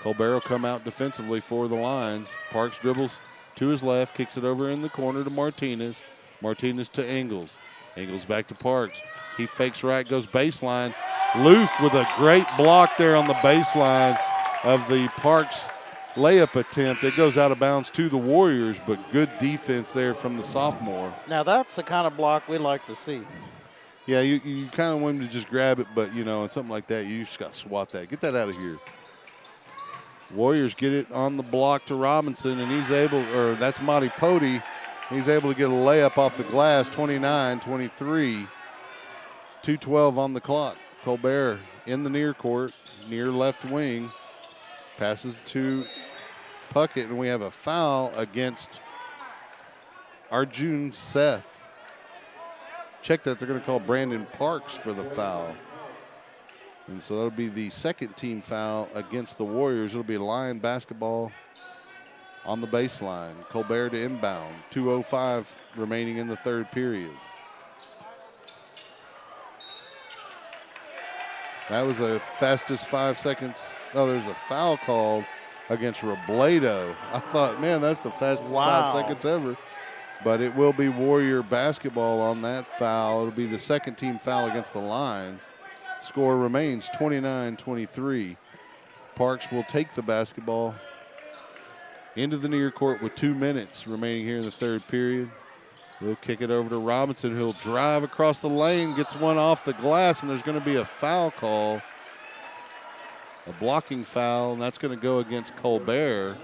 Speaker 1: Colbert will come out defensively for the Lions. Parks dribbles to his left, kicks it over in the corner to Martinez. Martinez to Ingles. Ingles back to Parks. He fakes right, goes baseline. Loof with a great block there on the baseline of the Parks layup attempt. It goes out of bounds to the Warriors, but good defense there from the sophomore.
Speaker 4: Now, that's the kind of block we like to see.
Speaker 1: Yeah, you kind of want him to just grab it, but, and something like that, you just got to swat that. Get that out of here. Warriors get it on the block to Robinson, and that's Monty Pody. He's able to get a layup off the glass, 29-23. 2:12 on the clock. Colbert in the near court, near left wing. Passes to Puckett, and we have a foul against Arjun Seth. Check that, they're going to call Brandon Parks for the foul. And so that'll be the second team foul against the Warriors. It'll be Lion basketball on the baseline. Colbert to inbound. 2:05 remaining in the third period. That was a fastest 5 seconds. No, there's a foul called against Robledo. I thought, man, that's the fastest 5 seconds ever. But it will be Warrior basketball on that foul. It'll be the second team foul against the Lions. Score remains 29-23. Parks will take the basketball into the near court with 2 minutes remaining here in the third period. He'll kick it over to Robinson, who'll drive across the lane, gets one off the glass, and there's going to be a foul call, a blocking foul, and that's going to go against Colbert.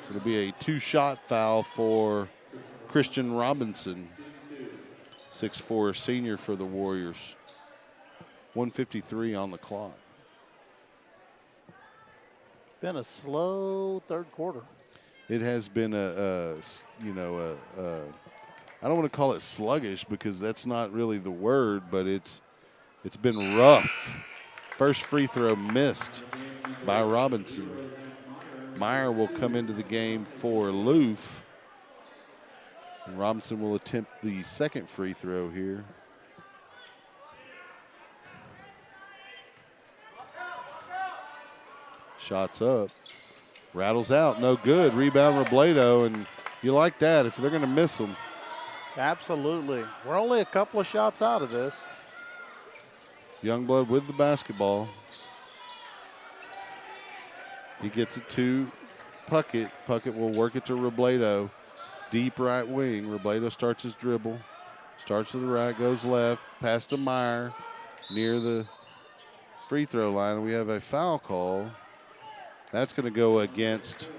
Speaker 1: So it'll be a 2-shot foul for Christian Robinson, 6'4", senior for the Warriors. 1:53 on the clock.
Speaker 4: Been a slow third quarter.
Speaker 1: It has been I don't want to call it sluggish because that's not really the word, but it's been rough. First free throw missed by Robinson. Meyer will come into the game for Loof. And Robinson will attempt the second free throw here. Shots up. Rattles out, no good. Rebound Robledo, and you like that if they're going to miss them.
Speaker 4: Absolutely. We're only a couple of shots out of this.
Speaker 1: Youngblood with the basketball. He gets it to Puckett. Puckett will work it to Robledo. Deep right wing. Robledo starts his dribble. Starts to the right, goes left. Pass to Meyer near the free throw line. We have a foul call. That's going to go against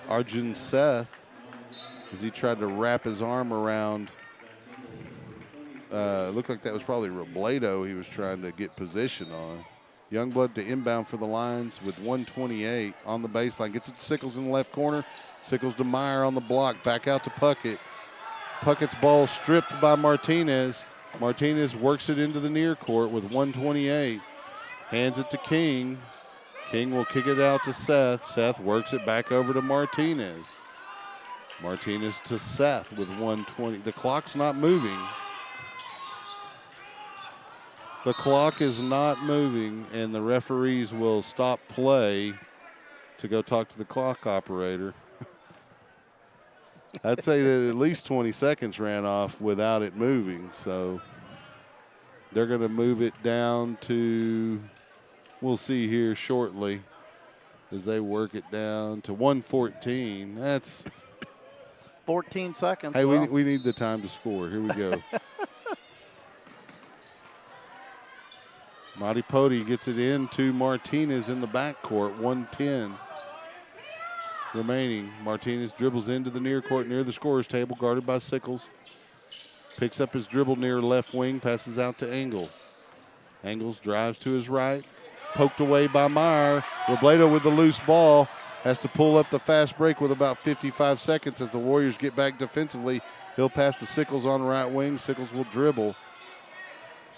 Speaker 1: Arjun Seth as he tried to wrap his arm around. It looked like that was probably Robledo he was trying to get position on. Youngblood to inbound for the Lions with 1:28 on the baseline. Gets it to Sickles in the left corner. Sickles to Meyer on the block. Back out to Puckett. Puckett's ball stripped by Martinez. Martinez works it into the near court with 1:28. Hands it to King. King will kick it out to Seth. Seth works it back over to Martinez. Martinez to Seth with 1:20. The clock's not moving. The clock is not moving, and the referees will stop play to go talk to the clock operator. I'd say that at least 20 seconds ran off without it moving, so they're going to move it down to, we'll see here shortly as they work it down to 1:14.
Speaker 4: 14 seconds.
Speaker 1: Hey,
Speaker 4: well.
Speaker 1: we need the time to score. Here we go. Monty Pody gets it into Martinez in the backcourt. 1:10 remaining. Martinez dribbles into the near court near the scorer's table, guarded by Sickles. Picks up his dribble near left wing, passes out to Engel. Engels drives to his right. Poked away by Meyer. Robledo with the loose ball. Has to pull up the fast break with about 55 seconds as the Warriors get back defensively. He'll pass to Sickles on right wing. Sickles will dribble.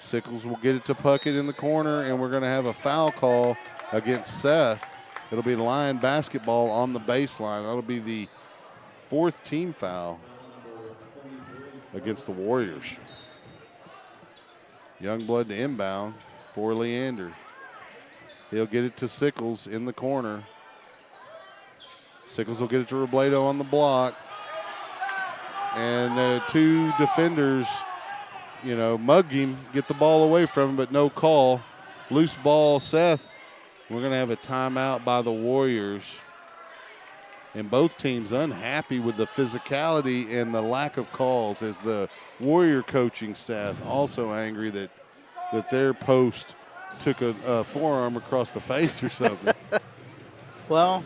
Speaker 1: Sickles will get it to Puckett in the corner, and we're going to have a foul call against Seth. It'll be line basketball on the baseline. That'll be the 4th team foul against the Warriors. Youngblood to inbound for Leander. He'll get it to Sickles in the corner. Sickles will get it to Robledo on the block. And 2 defenders, mug him, get the ball away from him, but no call. Loose ball, Seth. We're going to have a timeout by the Warriors. And both teams unhappy with the physicality and the lack of calls, as the Warrior coaching staff also angry that their post took a forearm across the face or something.
Speaker 4: Well,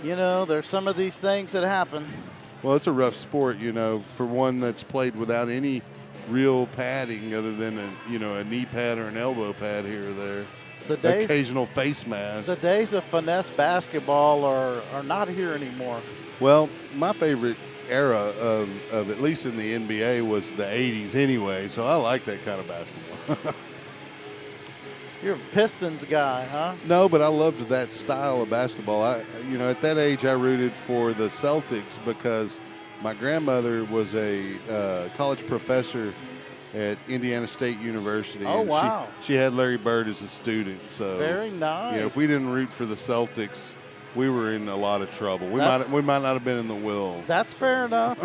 Speaker 4: there's some of these things that happen.
Speaker 1: Well, it's a rough sport, for one that's played without any real padding other than a knee pad or an elbow pad here or there. Occasional face mask.
Speaker 4: The days of finesse basketball are not here anymore.
Speaker 1: Well, my favorite era of at least in the NBA was the 80s anyway, so I like that kind of basketball.
Speaker 4: You're a Pistons guy, huh?
Speaker 1: No, but I loved that style of basketball. At that age, I rooted for the Celtics because my grandmother was a college professor at Indiana State University.
Speaker 4: Oh,
Speaker 1: and
Speaker 4: wow.
Speaker 1: She had Larry Bird as a student. So
Speaker 4: very nice.
Speaker 1: If we didn't root for the Celtics, we were in a lot of trouble. We might not have been in the will.
Speaker 4: That's fair enough.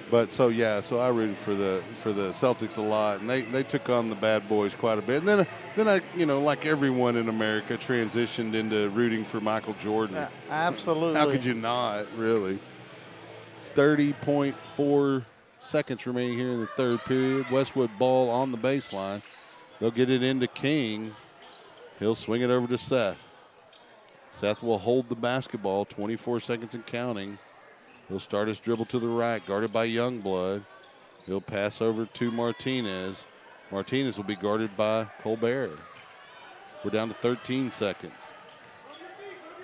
Speaker 1: But so I rooted for the Celtics a lot, and they took on the bad boys quite a bit. And then I like everyone in America, transitioned into rooting for Michael Jordan.
Speaker 4: Absolutely.
Speaker 1: How could you not, really? 30.4 seconds remaining here in the third period. Westwood ball on the baseline. They'll get it into King. He'll swing it over to Seth. Seth will hold the basketball, 24 seconds and counting. He'll start his dribble to the right, guarded by Youngblood. He'll pass over to Martinez. Martinez will be guarded by Colbert. We're down to 13 seconds.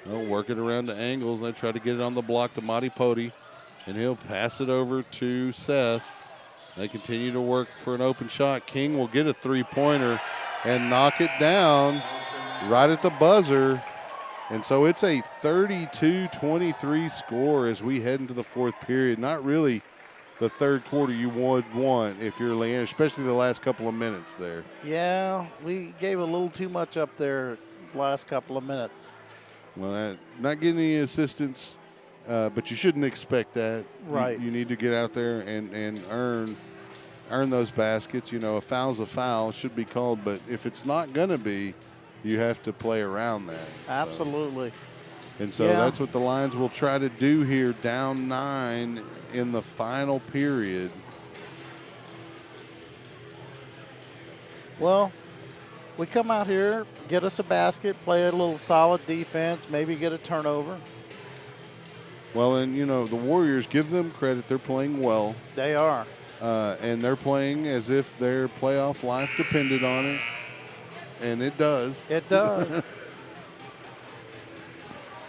Speaker 1: They'll work it around to Angles. They try to get it on the block to Monty Pody. And he'll pass it over to Seth. They continue to work for an open shot. King will get a three-pointer and knock it down right at the buzzer. And so it's a 32-23 score as we head into the fourth period. Not really the third quarter you would want if you're Leander, especially the last couple of minutes there.
Speaker 4: Yeah, we gave a little too much up there the last couple of minutes.
Speaker 1: Well, not getting any assistance, but you shouldn't expect that.
Speaker 4: Right.
Speaker 1: You need to get out there and earn those baskets. A foul's a foul, should be called, but if it's not going to be, you have to play around that.
Speaker 4: Absolutely.
Speaker 1: So that's what the Lions will try to do here, down 9 in the final period.
Speaker 4: Well, we come out here, get us a basket, play a little solid defense, maybe get a turnover.
Speaker 1: Well, and, the Warriors, give them credit. They're playing well.
Speaker 4: They are.
Speaker 1: And they're playing as if their playoff life depended on it. And it does.
Speaker 4: It does.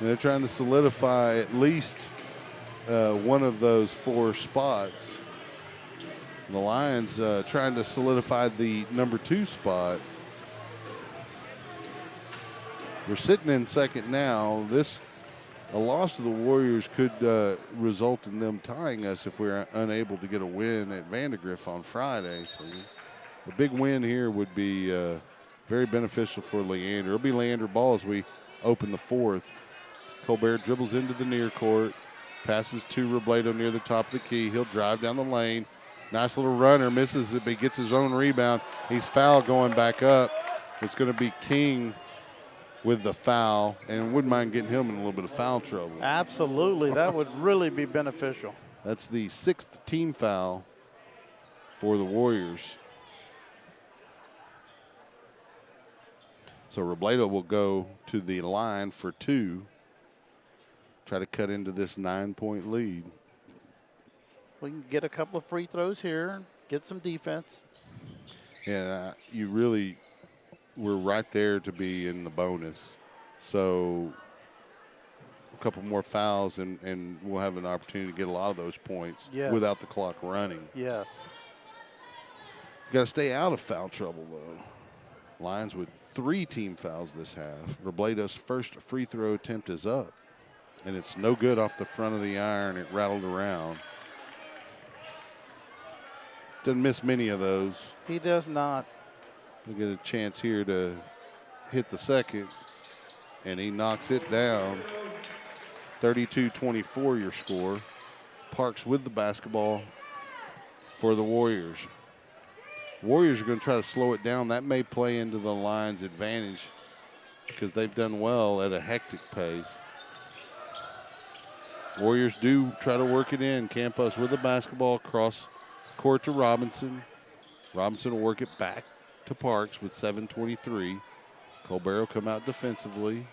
Speaker 1: They're trying to solidify at least one of those 4 spots. The Lions trying to solidify the number 2 spot. We're sitting in second now. A loss to the Warriors could result in them tying us if we're unable to get a win at Vandergrift on Friday. So a big win here would be very beneficial for Leander. It'll be Leander ball as we open the fourth. Colbert dribbles into the near court, passes to Robledo near the top of the key. He'll drive down the lane. Nice little runner, misses it, but he gets his own rebound. He's fouled going back up. It's going to be King with the foul, and wouldn't mind getting him in a little bit of foul trouble.
Speaker 4: Absolutely. That would really be beneficial.
Speaker 1: That's the 6th team foul for the Warriors. So Robledo will go to the line for 2, try to cut into this 9-point lead.
Speaker 4: We can get a couple of free throws here, get some defense.
Speaker 1: And you really were right there to be in the bonus. So a couple more fouls, and we'll have an opportunity to get a lot of those points without the clock running.
Speaker 4: Yes.
Speaker 1: You got to stay out of foul trouble, though. Lions with 3 team fouls this half. Robledo's first free throw attempt is up, and it's no good off the front of the iron. It rattled around. Doesn't miss many of those.
Speaker 4: He does not.
Speaker 1: We'll get a chance here to hit the second, and he knocks it down. 32-24 your score. Parks with the basketball for the Warriors. Warriors are going to try to slow it down. That may play into the Lions' advantage because they've done well at a hectic pace. Warriors do try to work it in. Campos with the basketball across court to Robinson. Robinson will work it back to Parks with 7:23. Colbert will come out defensively.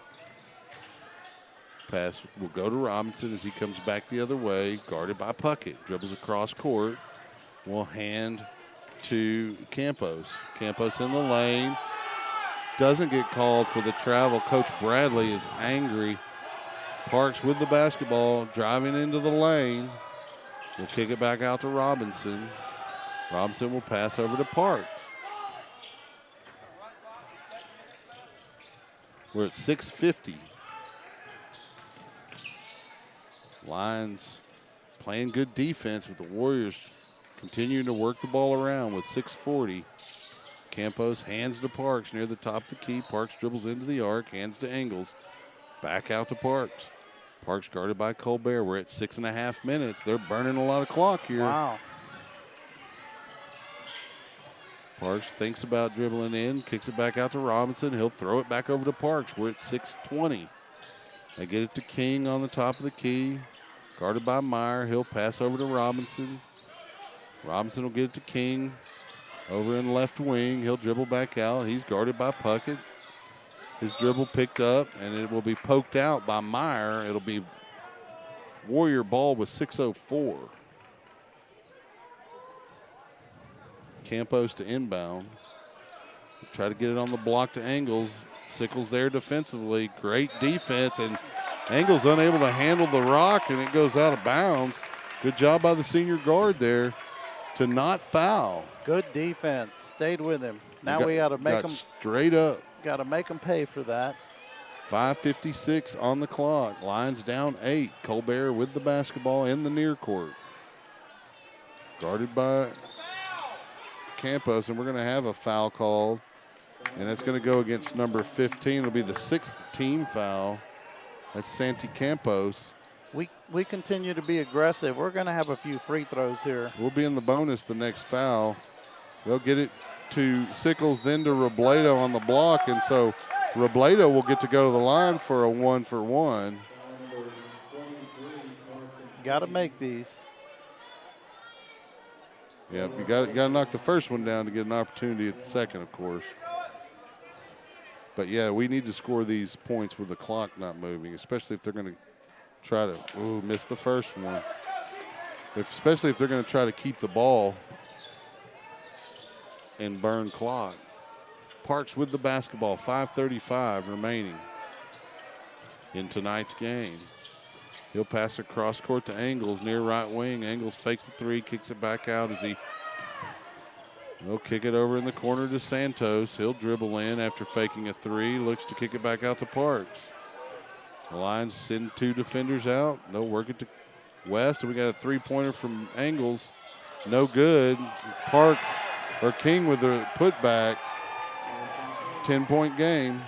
Speaker 1: Pass will go to Robinson as he comes back the other way, guarded by Puckett. Dribbles across court. Will hand to Campos. Campos in the lane. Doesn't get called for the travel. Coach Bradley is angry. Parks with the basketball, driving into the lane. Will kick it back out to Robinson. Robinson will pass over to Parks. We're at 6:50. Lions playing good defense, with the Warriors continuing to work the ball around with 6:40. Campos hands to Parks near the top of the key. Parks dribbles into the arc, hands to Ingles. Back out to Parks. Parks guarded by Colbert. We're at 6.5 minutes. They're burning a lot of clock here.
Speaker 4: Wow.
Speaker 1: Parks thinks about dribbling in, kicks it back out to Robinson. He'll throw it back over to Parks. We're at 6:20. They get it to King on the top of the key. Guarded by Meyer. He'll pass over to Robinson. Robinson will get it to King over in left wing. He'll dribble back out. He's guarded by Puckett. His dribble picked up, and it will be poked out by Meyer. It'll be Warrior ball with 6:04. Campos to inbound. Try to get it on the block to Engels. Sickles there defensively. Great defense, and Engels unable to handle the rock, and it goes out of bounds. Good job by the senior guard there to not foul.
Speaker 4: Good defense. Stayed with him. Now we got to make them
Speaker 1: straight up.
Speaker 4: Got to make them pay for that.
Speaker 1: 5:56 on the clock. Lions down 8. Colbert with the basketball in the near court. Guarded by Campos, and we're going to have a foul called, and it's going to go against number 15. It'll be the 6th team foul. That's Santi Campos.
Speaker 4: We continue to be aggressive. We're going to have a few free throws here.
Speaker 1: We'll be in the bonus the next foul. They'll get it to Sickles, then to Robledo on the block, and so Robledo will get to go to the line for a 1-for-1.
Speaker 4: Got to make these.
Speaker 1: Yeah, you got to knock the first one down to get an opportunity at the second, of course. But, yeah, we need to score these points with the clock not moving, especially if they're going to try to miss the first one. Especially if they're going to try to keep the ball and burn clock. Parks with the basketball, 5:35 remaining in tonight's game. He'll pass across court to Engels near right wing. Engels fakes the three, kicks it back out as he'll kick it over in the corner to Santos. He'll dribble in after faking a three, looks to kick it back out to Parks. The Lions send 2 defenders out. They'll work it to West, and we got a three-pointer from Engels. No good. King with the putback. 10-point game.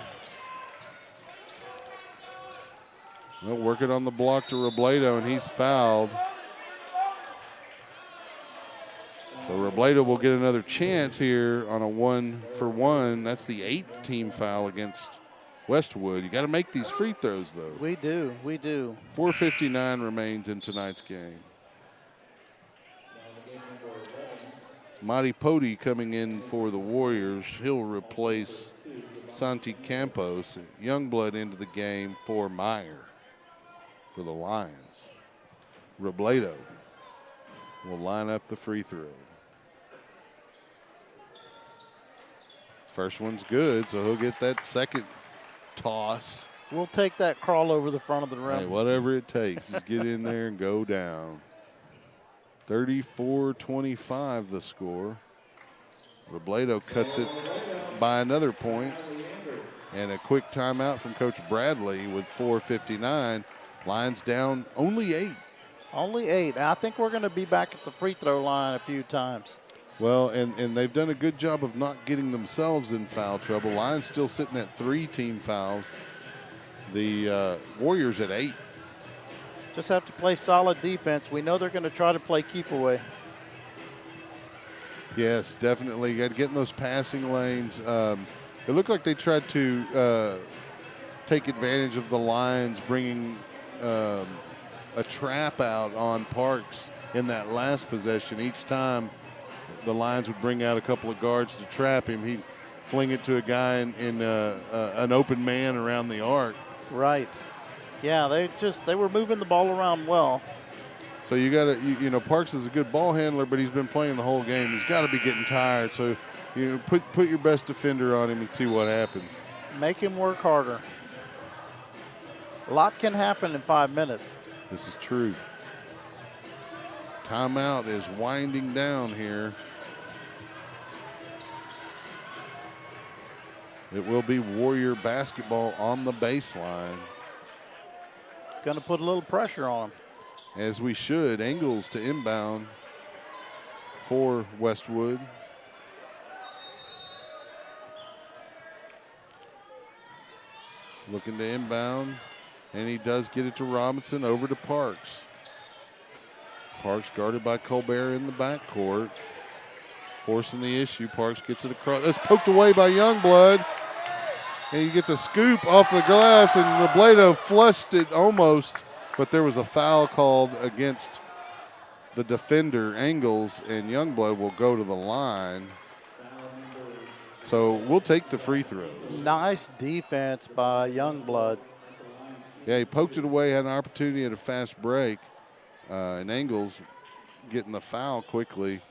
Speaker 1: They'll work it on the block to Robledo, and he's fouled. So Robledo will get another chance here on a 1-for-1. That's the 8th team foul against Westwood. You got to make these free throws, though.
Speaker 4: We do.
Speaker 1: 4:59 remains in tonight's game. Marty Poti coming in for the Warriors. He'll replace Santi Campos. Youngblood into the game for Meyer for the Lions. Robledo will line up the free throw. First one's good, so he'll get that second toss.
Speaker 4: We'll take that crawl over the front of the rim.
Speaker 1: Hey, whatever it takes, just get in there and go down. 34-25 the score. Robledo cuts it by another point. And a quick timeout from Coach Bradley with 4:59. Lions down only 8.
Speaker 4: Only 8. I think we're going to be back at the free throw line a few times.
Speaker 1: Well, and they've done a good job of not getting themselves in foul trouble. Lions still sitting at 3 team fouls. The Warriors at 8.
Speaker 4: Just have to play solid defense. We know they're going to try to play keep away.
Speaker 1: Yes, definitely. You got to get in those passing lanes. It looked like they tried to take advantage of the Lions bringing a trap out on Parks in that last possession. Each time the Lions would bring out a couple of guards to trap him, he'd fling it to a guy in an open man around the arc.
Speaker 4: Right. Yeah, they were moving the ball around well.
Speaker 1: So you got to, you know, Parks is a good ball handler, but he's been playing the whole game. He's got to be getting tired. So, you know, put your best defender on him and see what happens.
Speaker 4: Make him work harder. A lot can happen in 5 minutes.
Speaker 1: This is true. Timeout is winding down here. It will be Warrior basketball on the baseline.
Speaker 4: Going to put a little pressure on him.
Speaker 1: As we should. Engels to inbound for Westwood. Looking to inbound, and he does get it to Robinson, over to Parks. Parks guarded by Colbert in the backcourt. Forcing the issue. Parks gets it across. It's poked away by Youngblood. And he gets a scoop off the glass, and Robledo flushed it almost, but there was a foul called against the defender, Engels, and Youngblood will go to the line. So we'll take the free throws.
Speaker 4: Nice defense by Youngblood.
Speaker 1: Yeah, he poked it away, had an opportunity at a fast break, and Engels getting the foul quickly.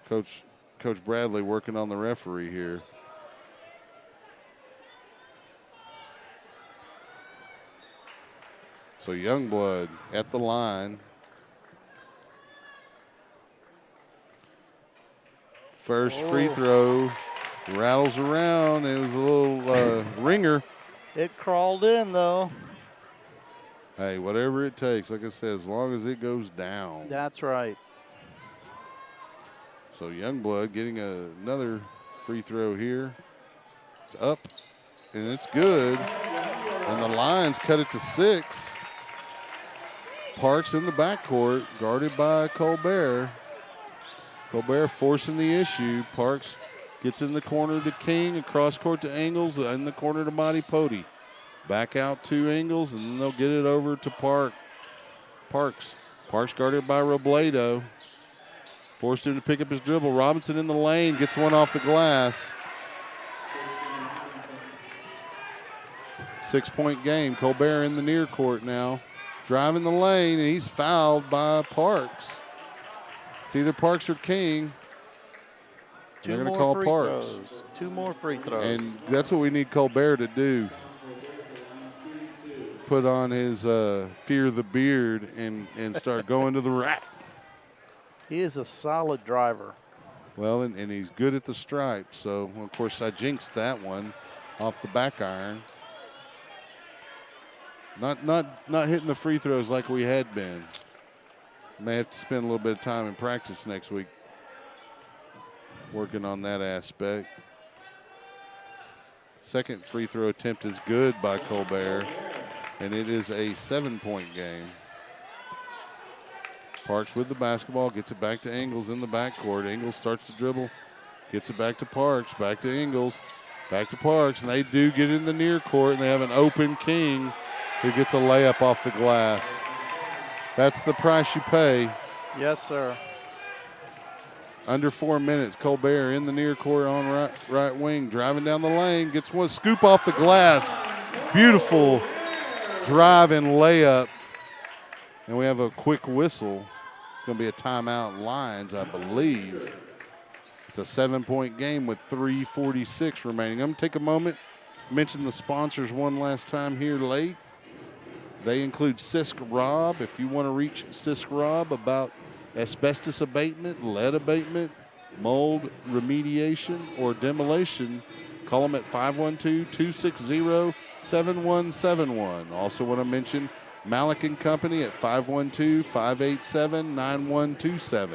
Speaker 1: Coach Bradley working on the referee here. So Youngblood at the line. First free throw rattles around. It was a little ringer.
Speaker 4: It crawled in, though.
Speaker 1: Hey, whatever it takes. Like I said, as long as it goes down.
Speaker 4: That's right.
Speaker 1: So Youngblood getting another free throw here. It's up, and it's good. And the Lions cut it to 6. Parks in the backcourt, guarded by Colbert. Colbert forcing the issue. Parks gets in the corner to King, across court to Engels, in the corner to Monty Poti. Back out to Engels, and then they'll get it over to Parks. Parks guarded by Robledo. Forced him to pick up his dribble. Robinson in the lane, gets one off the glass. 6-point game. Colbert in the near court now. Driving the lane, and he's fouled by Parks. It's either Parks or King. They're going to call Parks.
Speaker 4: Throws. 2 more free throws.
Speaker 1: And that's what we need Colbert to do. Put on his fear the beard and start going to the rack.
Speaker 4: He is a solid driver.
Speaker 1: Well, and he's good at the stripe. So, of course, I jinxed that one off the back iron. Not hitting the free throws like we had been. May have to spend a little bit of time in practice next week working on that aspect. Second free throw attempt is good by Colbert, and it is a 7-point game. Parks with the basketball, gets it back to Engels in the backcourt. Engels starts to dribble, gets it back to Parks, back to Engels. Back to Parks, and they do get in the near court, and they have an open King who gets a layup off the glass. That's the price you pay.
Speaker 4: Yes, sir.
Speaker 1: Under 4 minutes, Colbert in the near court on right wing, driving down the lane, gets one scoop off the glass. Beautiful drive and layup. And we have a quick whistle. It's going to be a timeout Lions, I believe. It's a 7-point game with 3:46 remaining. I'm going to take a moment, mention the sponsors one last time here late. They include Sisk Rob. If you want to reach Sisk Rob about asbestos abatement, lead abatement, mold remediation, or demolition, call them at 512-260-7171. Also want to mention Malik & Company at 512-587-9127.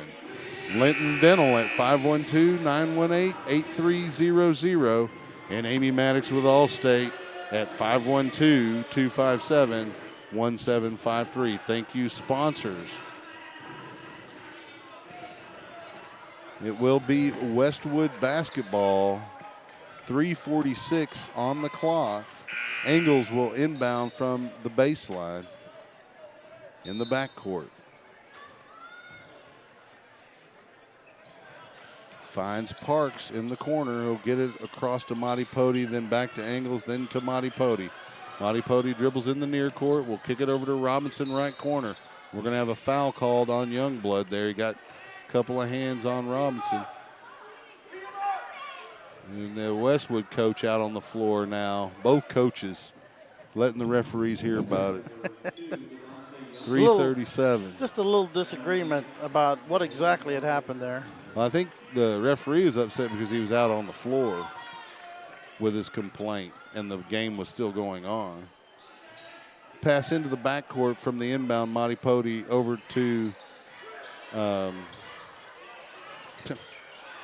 Speaker 1: Linton Dental at 512-918-8300. And Amy Maddox with Allstate at 512-257-1753. Thank you, sponsors. It will be Westwood basketball. 3:46 on the clock. Angles will inbound from the baseline in the backcourt. Finds Parks in the corner. He'll get it across to Monty Pody, then back to Angles, then to Monty Pody. Monty Pody dribbles in the near court. We'll kick it over to Robinson, right corner. We're going to have a foul called on Youngblood there. He got a couple of hands on Robinson. And the Westwood coach out on the floor now. Both coaches letting the referees hear about it. 3:37.
Speaker 4: Just a little disagreement about what exactly had happened there.
Speaker 1: Well, I think the referee was upset because he was out on the floor with his complaint, and the game was still going on. Pass into the backcourt from the inbound, Monty Pody over to,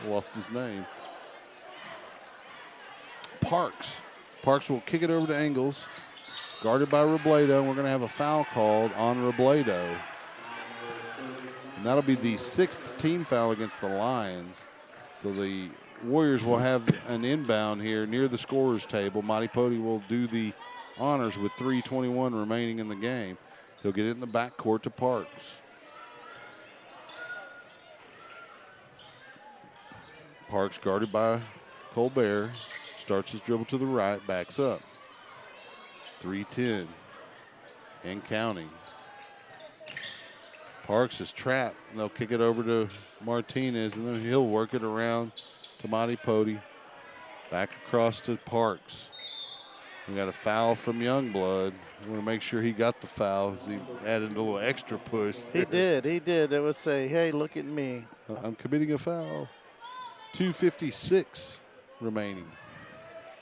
Speaker 1: lost his name, Parks. Parks will kick it over to Angles, guarded by Robledo, and we're going to have a foul called on Robledo. And that'll be the 6th team foul against the Lions. So the Warriors will have an inbound here near the scorer's table. Monty Pody will do the honors with 3:21 remaining in the game. He'll get it in the backcourt to Parks. Parks guarded by Colbert. Starts his dribble to the right, backs up. 3:10 and counting. Parks is trapped, and they'll kick it over to Martinez, and then he'll work it around to Monty Pody. Back across to Parks. We got a foul from Youngblood. We want to make sure he got the foul as he added a little extra push there.
Speaker 4: He did. It would say, hey, look at me.
Speaker 1: I'm committing a foul. 2:56 remaining.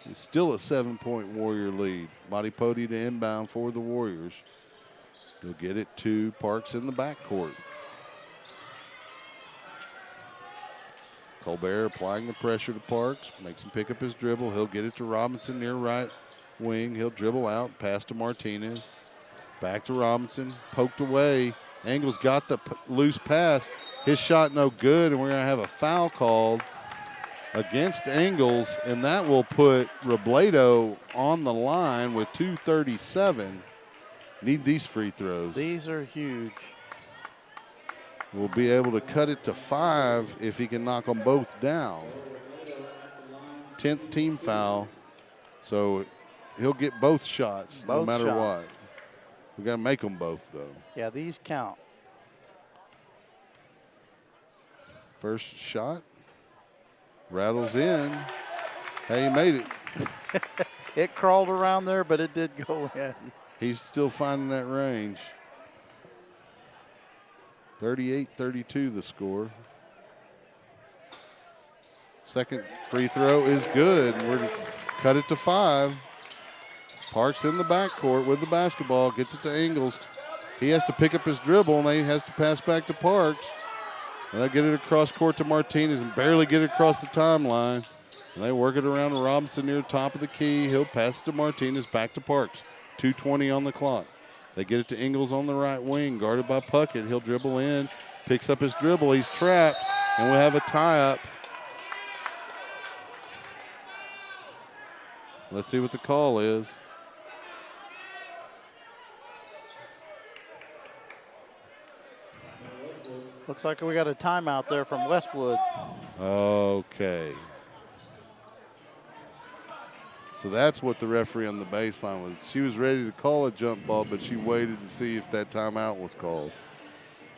Speaker 1: It's still a 7-point Warrior lead. Monty Pody to inbound for the Warriors. He'll get it to Parks in the backcourt. Colbert applying the pressure to Parks. Makes him pick up his dribble. He'll get it to Robinson near right wing. He'll dribble out. Pass to Martinez. Back to Robinson. Poked away. Angles got the loose pass. His shot no good, and we're going to have a foul called against Angles, and that will put Robledo on the line with 2:37. Need these free throws.
Speaker 4: These are huge.
Speaker 1: We'll be able to cut it to 5 if he can knock them both down. 10th team foul, so he'll get both shots no matter what. We got to make them both, though.
Speaker 4: Yeah, these count.
Speaker 1: First shot. Rattles in. Hey, he made it.
Speaker 4: It crawled around there, but it did go in.
Speaker 1: He's still finding that range. 38-32 the score. Second free throw is good. We're going to cut it to 5. Parks in the backcourt with the basketball. Gets it to Angles. He has to pick up his dribble, and he has to pass back to Parks. And they get it across court to Martinez and barely get it across the timeline. And they work it around to Robinson near the top of the key. He'll pass it to Martinez, back to Parks. 2:20 on the clock. They get it to Ingles on the right wing, guarded by Puckett. He'll dribble in, picks up his dribble. He's trapped, and we'll have a tie-up. Let's see what the call is.
Speaker 4: Looks like we got a timeout there from Westwood.
Speaker 1: Okay. So that's what the referee on the baseline was. She was ready to call a jump ball, but she waited to see if that timeout was called.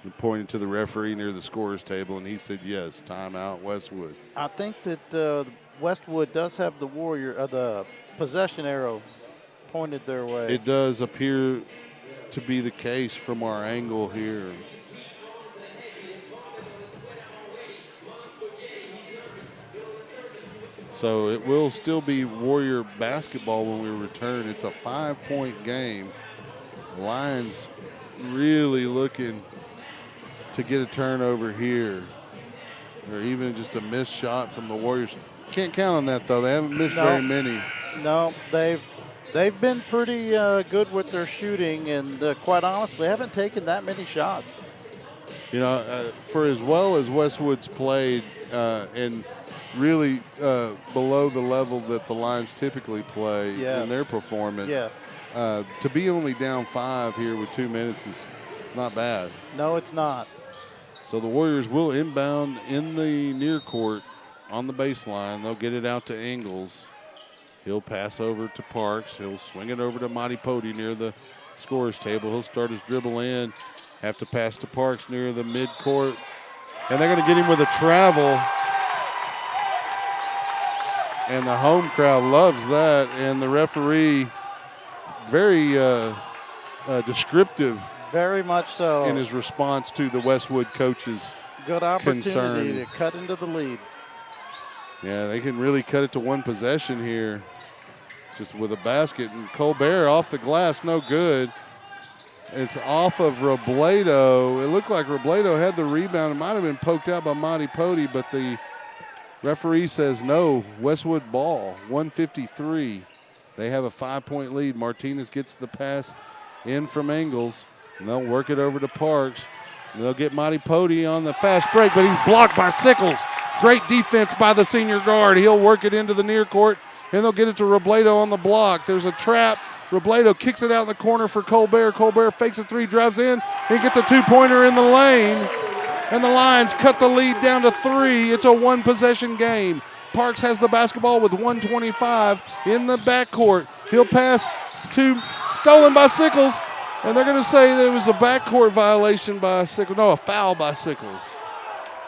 Speaker 1: And pointed to the referee near the scorer's table, and he said, yes, timeout, Westwood.
Speaker 4: I think that Westwood does have the possession arrow pointed their way.
Speaker 1: It does appear to be the case from our angle here. So it will still be Warrior basketball when we return. It's a 5-point game. Lions really looking to get a turnover here, or even just a missed shot from the Warriors. Can't count on that, though. They haven't missed very many.
Speaker 4: No, they've been pretty good with their shooting, and quite honestly, haven't taken that many shots.
Speaker 1: You know, for as well as Westwood's played, and really below the level that the Lions typically play in their performance.
Speaker 4: Yes.
Speaker 1: To be only down 5 here with 2 minutes is not bad.
Speaker 4: No, it's not.
Speaker 1: So the Warriors will inbound in the near court on the baseline. They'll get it out to Ingles. He'll pass over to Parks. He'll swing it over to Monty Pody near the scorer's table. He'll start his dribble in. Have to pass to Parks near the midcourt. And they're going to get him with a travel. And the home crowd loves that. And the referee, very descriptive.
Speaker 4: Very much so.
Speaker 1: In his response to the Westwood coach's
Speaker 4: good opportunity
Speaker 1: concern.
Speaker 4: to cut into the lead.
Speaker 1: Yeah, they can really cut it to one possession here. Just with a basket. And Colbert off the glass, no good. It's off of Robledo. It looked like Robledo had the rebound. It might have been poked out by Monty Pody, but the referee says no. Westwood ball, 153. They have a 5-point lead. Martinez gets the pass in from Ingles, and they'll work it over to Parks. And they'll get Monty Pody on the fast break, but he's blocked by Sickles. Great defense by the senior guard. He'll work it into the near court, and they'll get it to Robledo on the block. There's a trap. Robledo kicks it out in the corner for Colbert. Colbert fakes a 3, drives in. He gets a 2-pointer in the lane. And the Lions cut the lead down to 3. It's a 1-possession game. Parks has the basketball with 1:25 in the backcourt. He'll pass to, stolen by Sickles. And they're going to say there was a backcourt violation by Sickles. No, a foul by Sickles.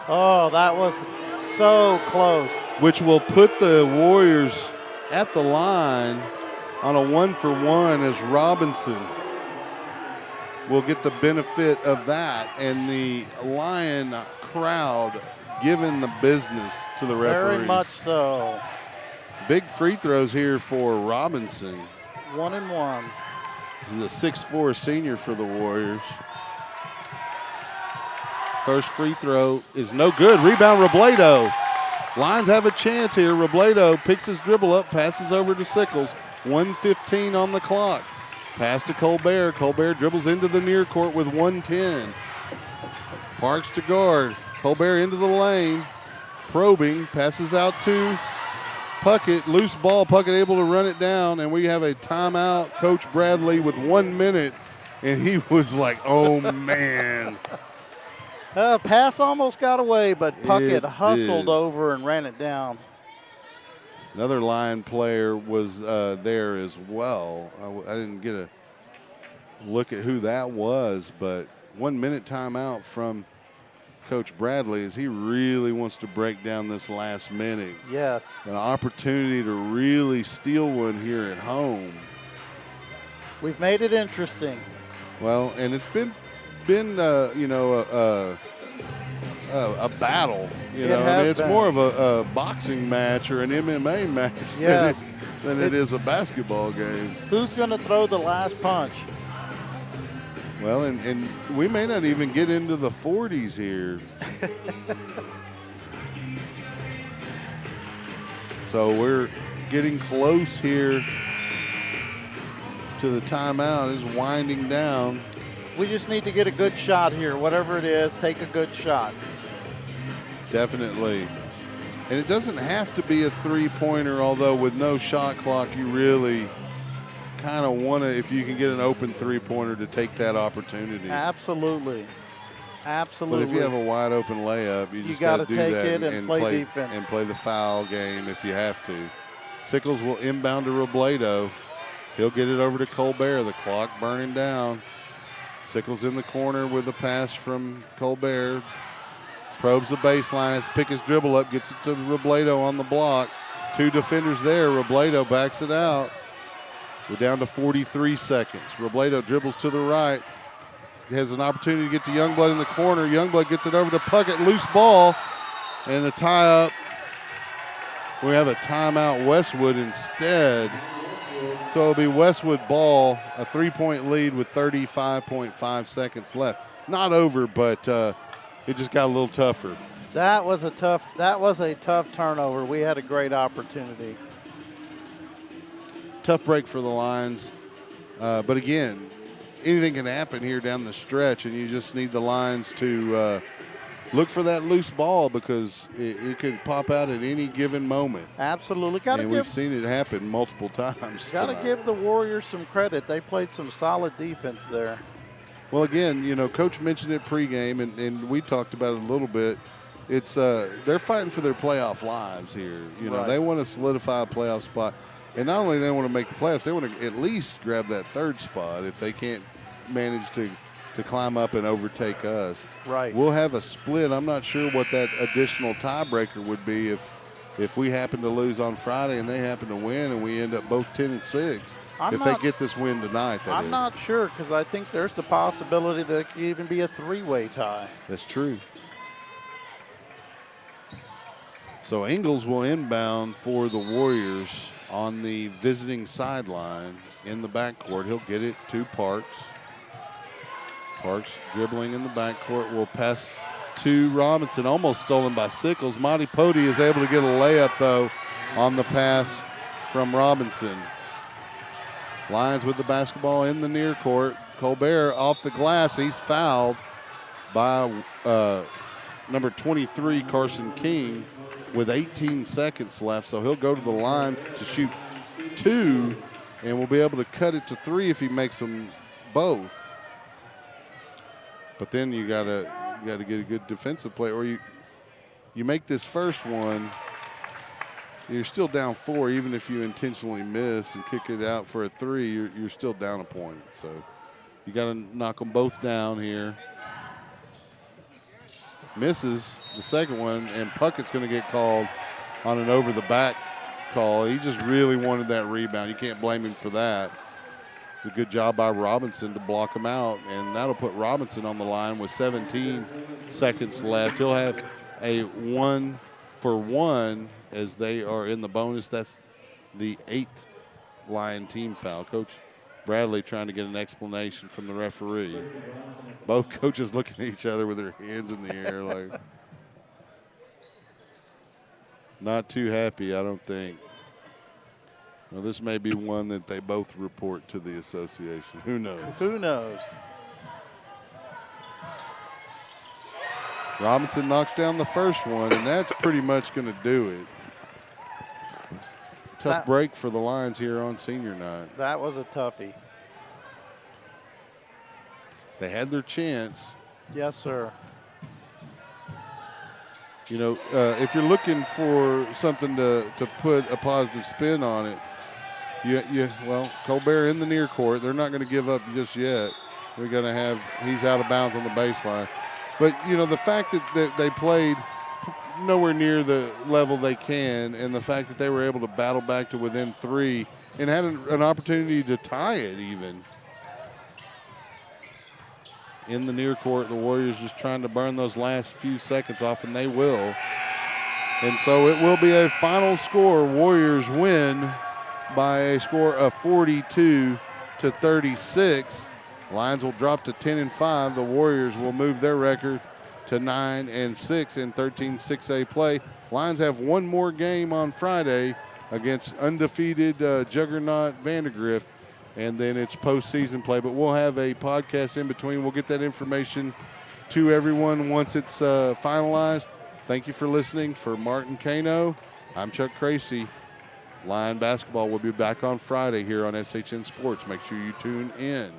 Speaker 4: Oh, that was so close.
Speaker 1: Which will put the Warriors at the line on a 1-for-1 as Robinson will get the benefit of that. And the Lion crowd giving the business to the referees.
Speaker 4: Very much so.
Speaker 1: Big free throws here for Robinson.
Speaker 4: 1 and 1.
Speaker 1: This is a 6'4" senior for the Warriors. First free throw is no good. Rebound, Robledo. Lions have a chance here. Robledo picks his dribble up, passes over to Sickles. 1:15 on the clock. Pass to Colbert. Colbert dribbles into the near court with 1:10. Parks to guard. Colbert into the lane. Probing. Passes out to Puckett. Loose ball. Puckett able to run it down. And we have a timeout. Coach Bradley with 1 minute. And he was like, oh, man.
Speaker 4: Pass almost got away, but Puckett hustled over and ran it down.
Speaker 1: Another Lion player was there as well. I didn't get a look at who that was, but 1 minute timeout from Coach Bradley as he really wants to break down this last minute.
Speaker 4: Yes.
Speaker 1: An opportunity to really steal one here at home.
Speaker 4: We've made it interesting.
Speaker 1: Well, and it's been a battle. It's more of a boxing match or an MMA match than it is a basketball game.
Speaker 4: Who's going to throw the last punch?
Speaker 1: Well, and we may not even get into the 40s here. So we're getting close here to the timeout. Is winding down.
Speaker 4: We just need to get a good shot here. Whatever it is, take a good shot.
Speaker 1: Definitely. And it doesn't have to be a three-pointer, although with no shot clock, you really kind of want to, if you can get an open three-pointer, to take that opportunity.
Speaker 4: Absolutely.
Speaker 1: But if you have a wide open layup, you just got to do
Speaker 4: take
Speaker 1: that
Speaker 4: it and play defense.
Speaker 1: And play the foul game if you have to. Sickles will inbound to Robledo. He'll get it over to Colbert. The clock burning down. Sickles in the corner with a pass from Colbert. Probes the baseline, has to pick his dribble up, gets it to Robledo on the block. 2 defenders there. Robledo backs it out. We're down to 43 seconds. Robledo dribbles to the right. He has an opportunity to get to Youngblood in the corner. Youngblood gets it over to Puckett. Loose ball and a tie-up. We have a timeout Westwood instead. So it'll be Westwood ball, a 3-point lead with 35.5 seconds left. Not over, but it just got a little tougher.
Speaker 4: That was a tough turnover. We had a great opportunity.
Speaker 1: Tough break for the Lions. But again, anything can happen here down the stretch, and you just need the Lions to look for that loose ball because it could pop out at any given moment.
Speaker 4: Absolutely.
Speaker 1: We've seen it happen multiple times.
Speaker 4: Got to give the Warriors some credit. They played some solid defense there.
Speaker 1: Well, again, Coach mentioned it pregame, and we talked about it a little bit. It's they're fighting for their playoff lives here.
Speaker 4: Right.
Speaker 1: They want to solidify a playoff spot. And not only do they want to make the playoffs, they want to at least grab that third spot if they can't manage to climb up and overtake us.
Speaker 4: Right.
Speaker 1: We'll have a split. I'm not sure what that additional tiebreaker would be if we happen to lose on Friday and they happen to win and we end up both 10-6. They get this win tonight, that
Speaker 4: I'm
Speaker 1: is.
Speaker 4: not sure because I think there's the possibility that it could even be a 3-way tie.
Speaker 1: That's true. So Ingles will inbound for the Warriors on the visiting sideline in the backcourt. He'll get it to Parks. Parks dribbling in the backcourt will pass to Robinson, almost stolen by Sickles. Monty Pody is able to get a layup, though, on the pass from Robinson. Lions with the basketball in the near court. Colbert off the glass. He's fouled by number 23, Carson King, with 18 seconds left. So he'll go to the line to shoot 2, and will be able to cut it to 3 if he makes them both. But then you gotta get a good defensive play, or you make this first one. You're still down 4, even if you intentionally miss and kick it out for a 3. You're still down a point. So you got to knock them both down here. Misses the second one, and Puckett's going to get called on an over-the-back call. He just really wanted that rebound. You can't blame him for that. It's a good job by Robinson to block him out, and that'll put Robinson on the line with 17 seconds left. He'll have a 1-for-1 as they are in the bonus. That's the 8th Lion team foul. Coach Bradley trying to get an explanation from the referee. Both coaches looking at each other with their hands in the air like not too happy, I don't think. Well, this may be one that they both report to the association. Who knows?
Speaker 4: Who knows?
Speaker 1: Robinson knocks down the first one, and that's pretty much going to do it. Tough break for the Lions here on senior night.
Speaker 4: That was a toughie.
Speaker 1: They had their chance.
Speaker 4: Yes, sir.
Speaker 1: If you're looking for something to put a positive spin on it, Colbert in the near court. They're not going to give up just yet. They're going to he's out of bounds on the baseline. But, the fact that they played nowhere near the level they can, and the fact that they were able to battle back to within 3 and had an opportunity to tie it even. In the near court, the Warriors just trying to burn those last few seconds off, and they will. And so it will be a final score. Warriors win by a score of 42-36. Lions will drop to 10-5. The Warriors will move their record to 9-6 in 13-6A play. Lions have one more game on Friday against undefeated juggernaut Vandergrift, and then it's postseason play. But we'll have a podcast in between. We'll get that information to everyone once it's finalized. Thank you for listening. For Martin Kano, I'm Chuck Tracy. Lion basketball will be back on Friday here on SHN Sports. Make sure you tune in.